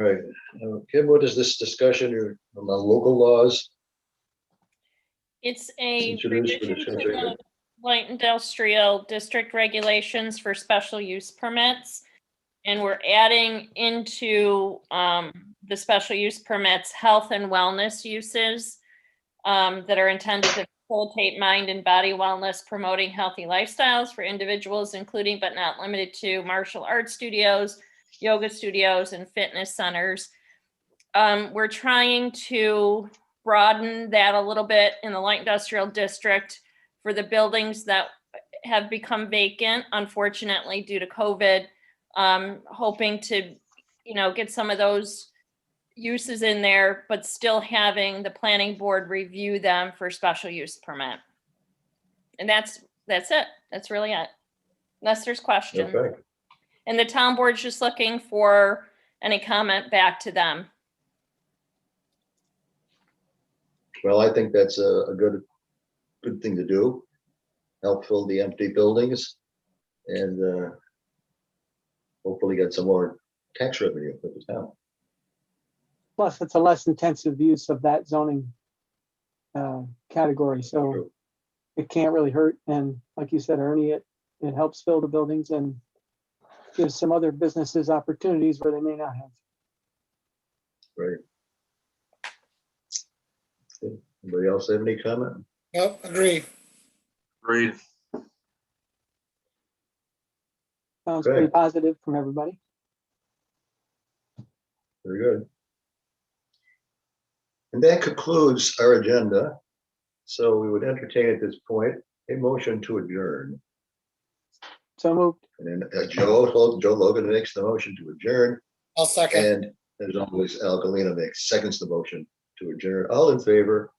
All right, Kim, what is this discussion on the local laws? It's a Introduced for revision to discussion. the light industrial district regulations for special use permits. And we're adding into the special use permits, health and wellness uses that are intended to facilitate mind and body wellness, promoting healthy lifestyles for individuals, including but not limited to martial arts studios, yoga studios, and fitness centers. We're trying to broaden that a little bit in the light industrial district for the buildings that have become vacant, unfortunately, due to COVID. Hoping to, get some of those uses in there, but still having the planning board review them for special use permit. And that's it. That's really it. Unless there's questions. Okay. And the town board's just looking for any comment back to them. Well, I think that's a good thing to do. Help fill the empty buildings and hopefully get some more tax revenue for the town. Plus, it's a less intensive use of that zoning category, so it can't really hurt. And like you said, Ernie, it helps fill the buildings and gives some other businesses opportunities where they may not have. Right. Okay. Anybody else have any comment? Yep, agree. Agreed. Sounds Okay. pretty positive from everybody. Very good. And that concludes our agenda. So we would entertain at this point a motion to adjourn. So moved. And then Joe Logan makes the motion to adjourn. I'll second. And as always, Al Galena seconds the motion to adjourn. All in favor?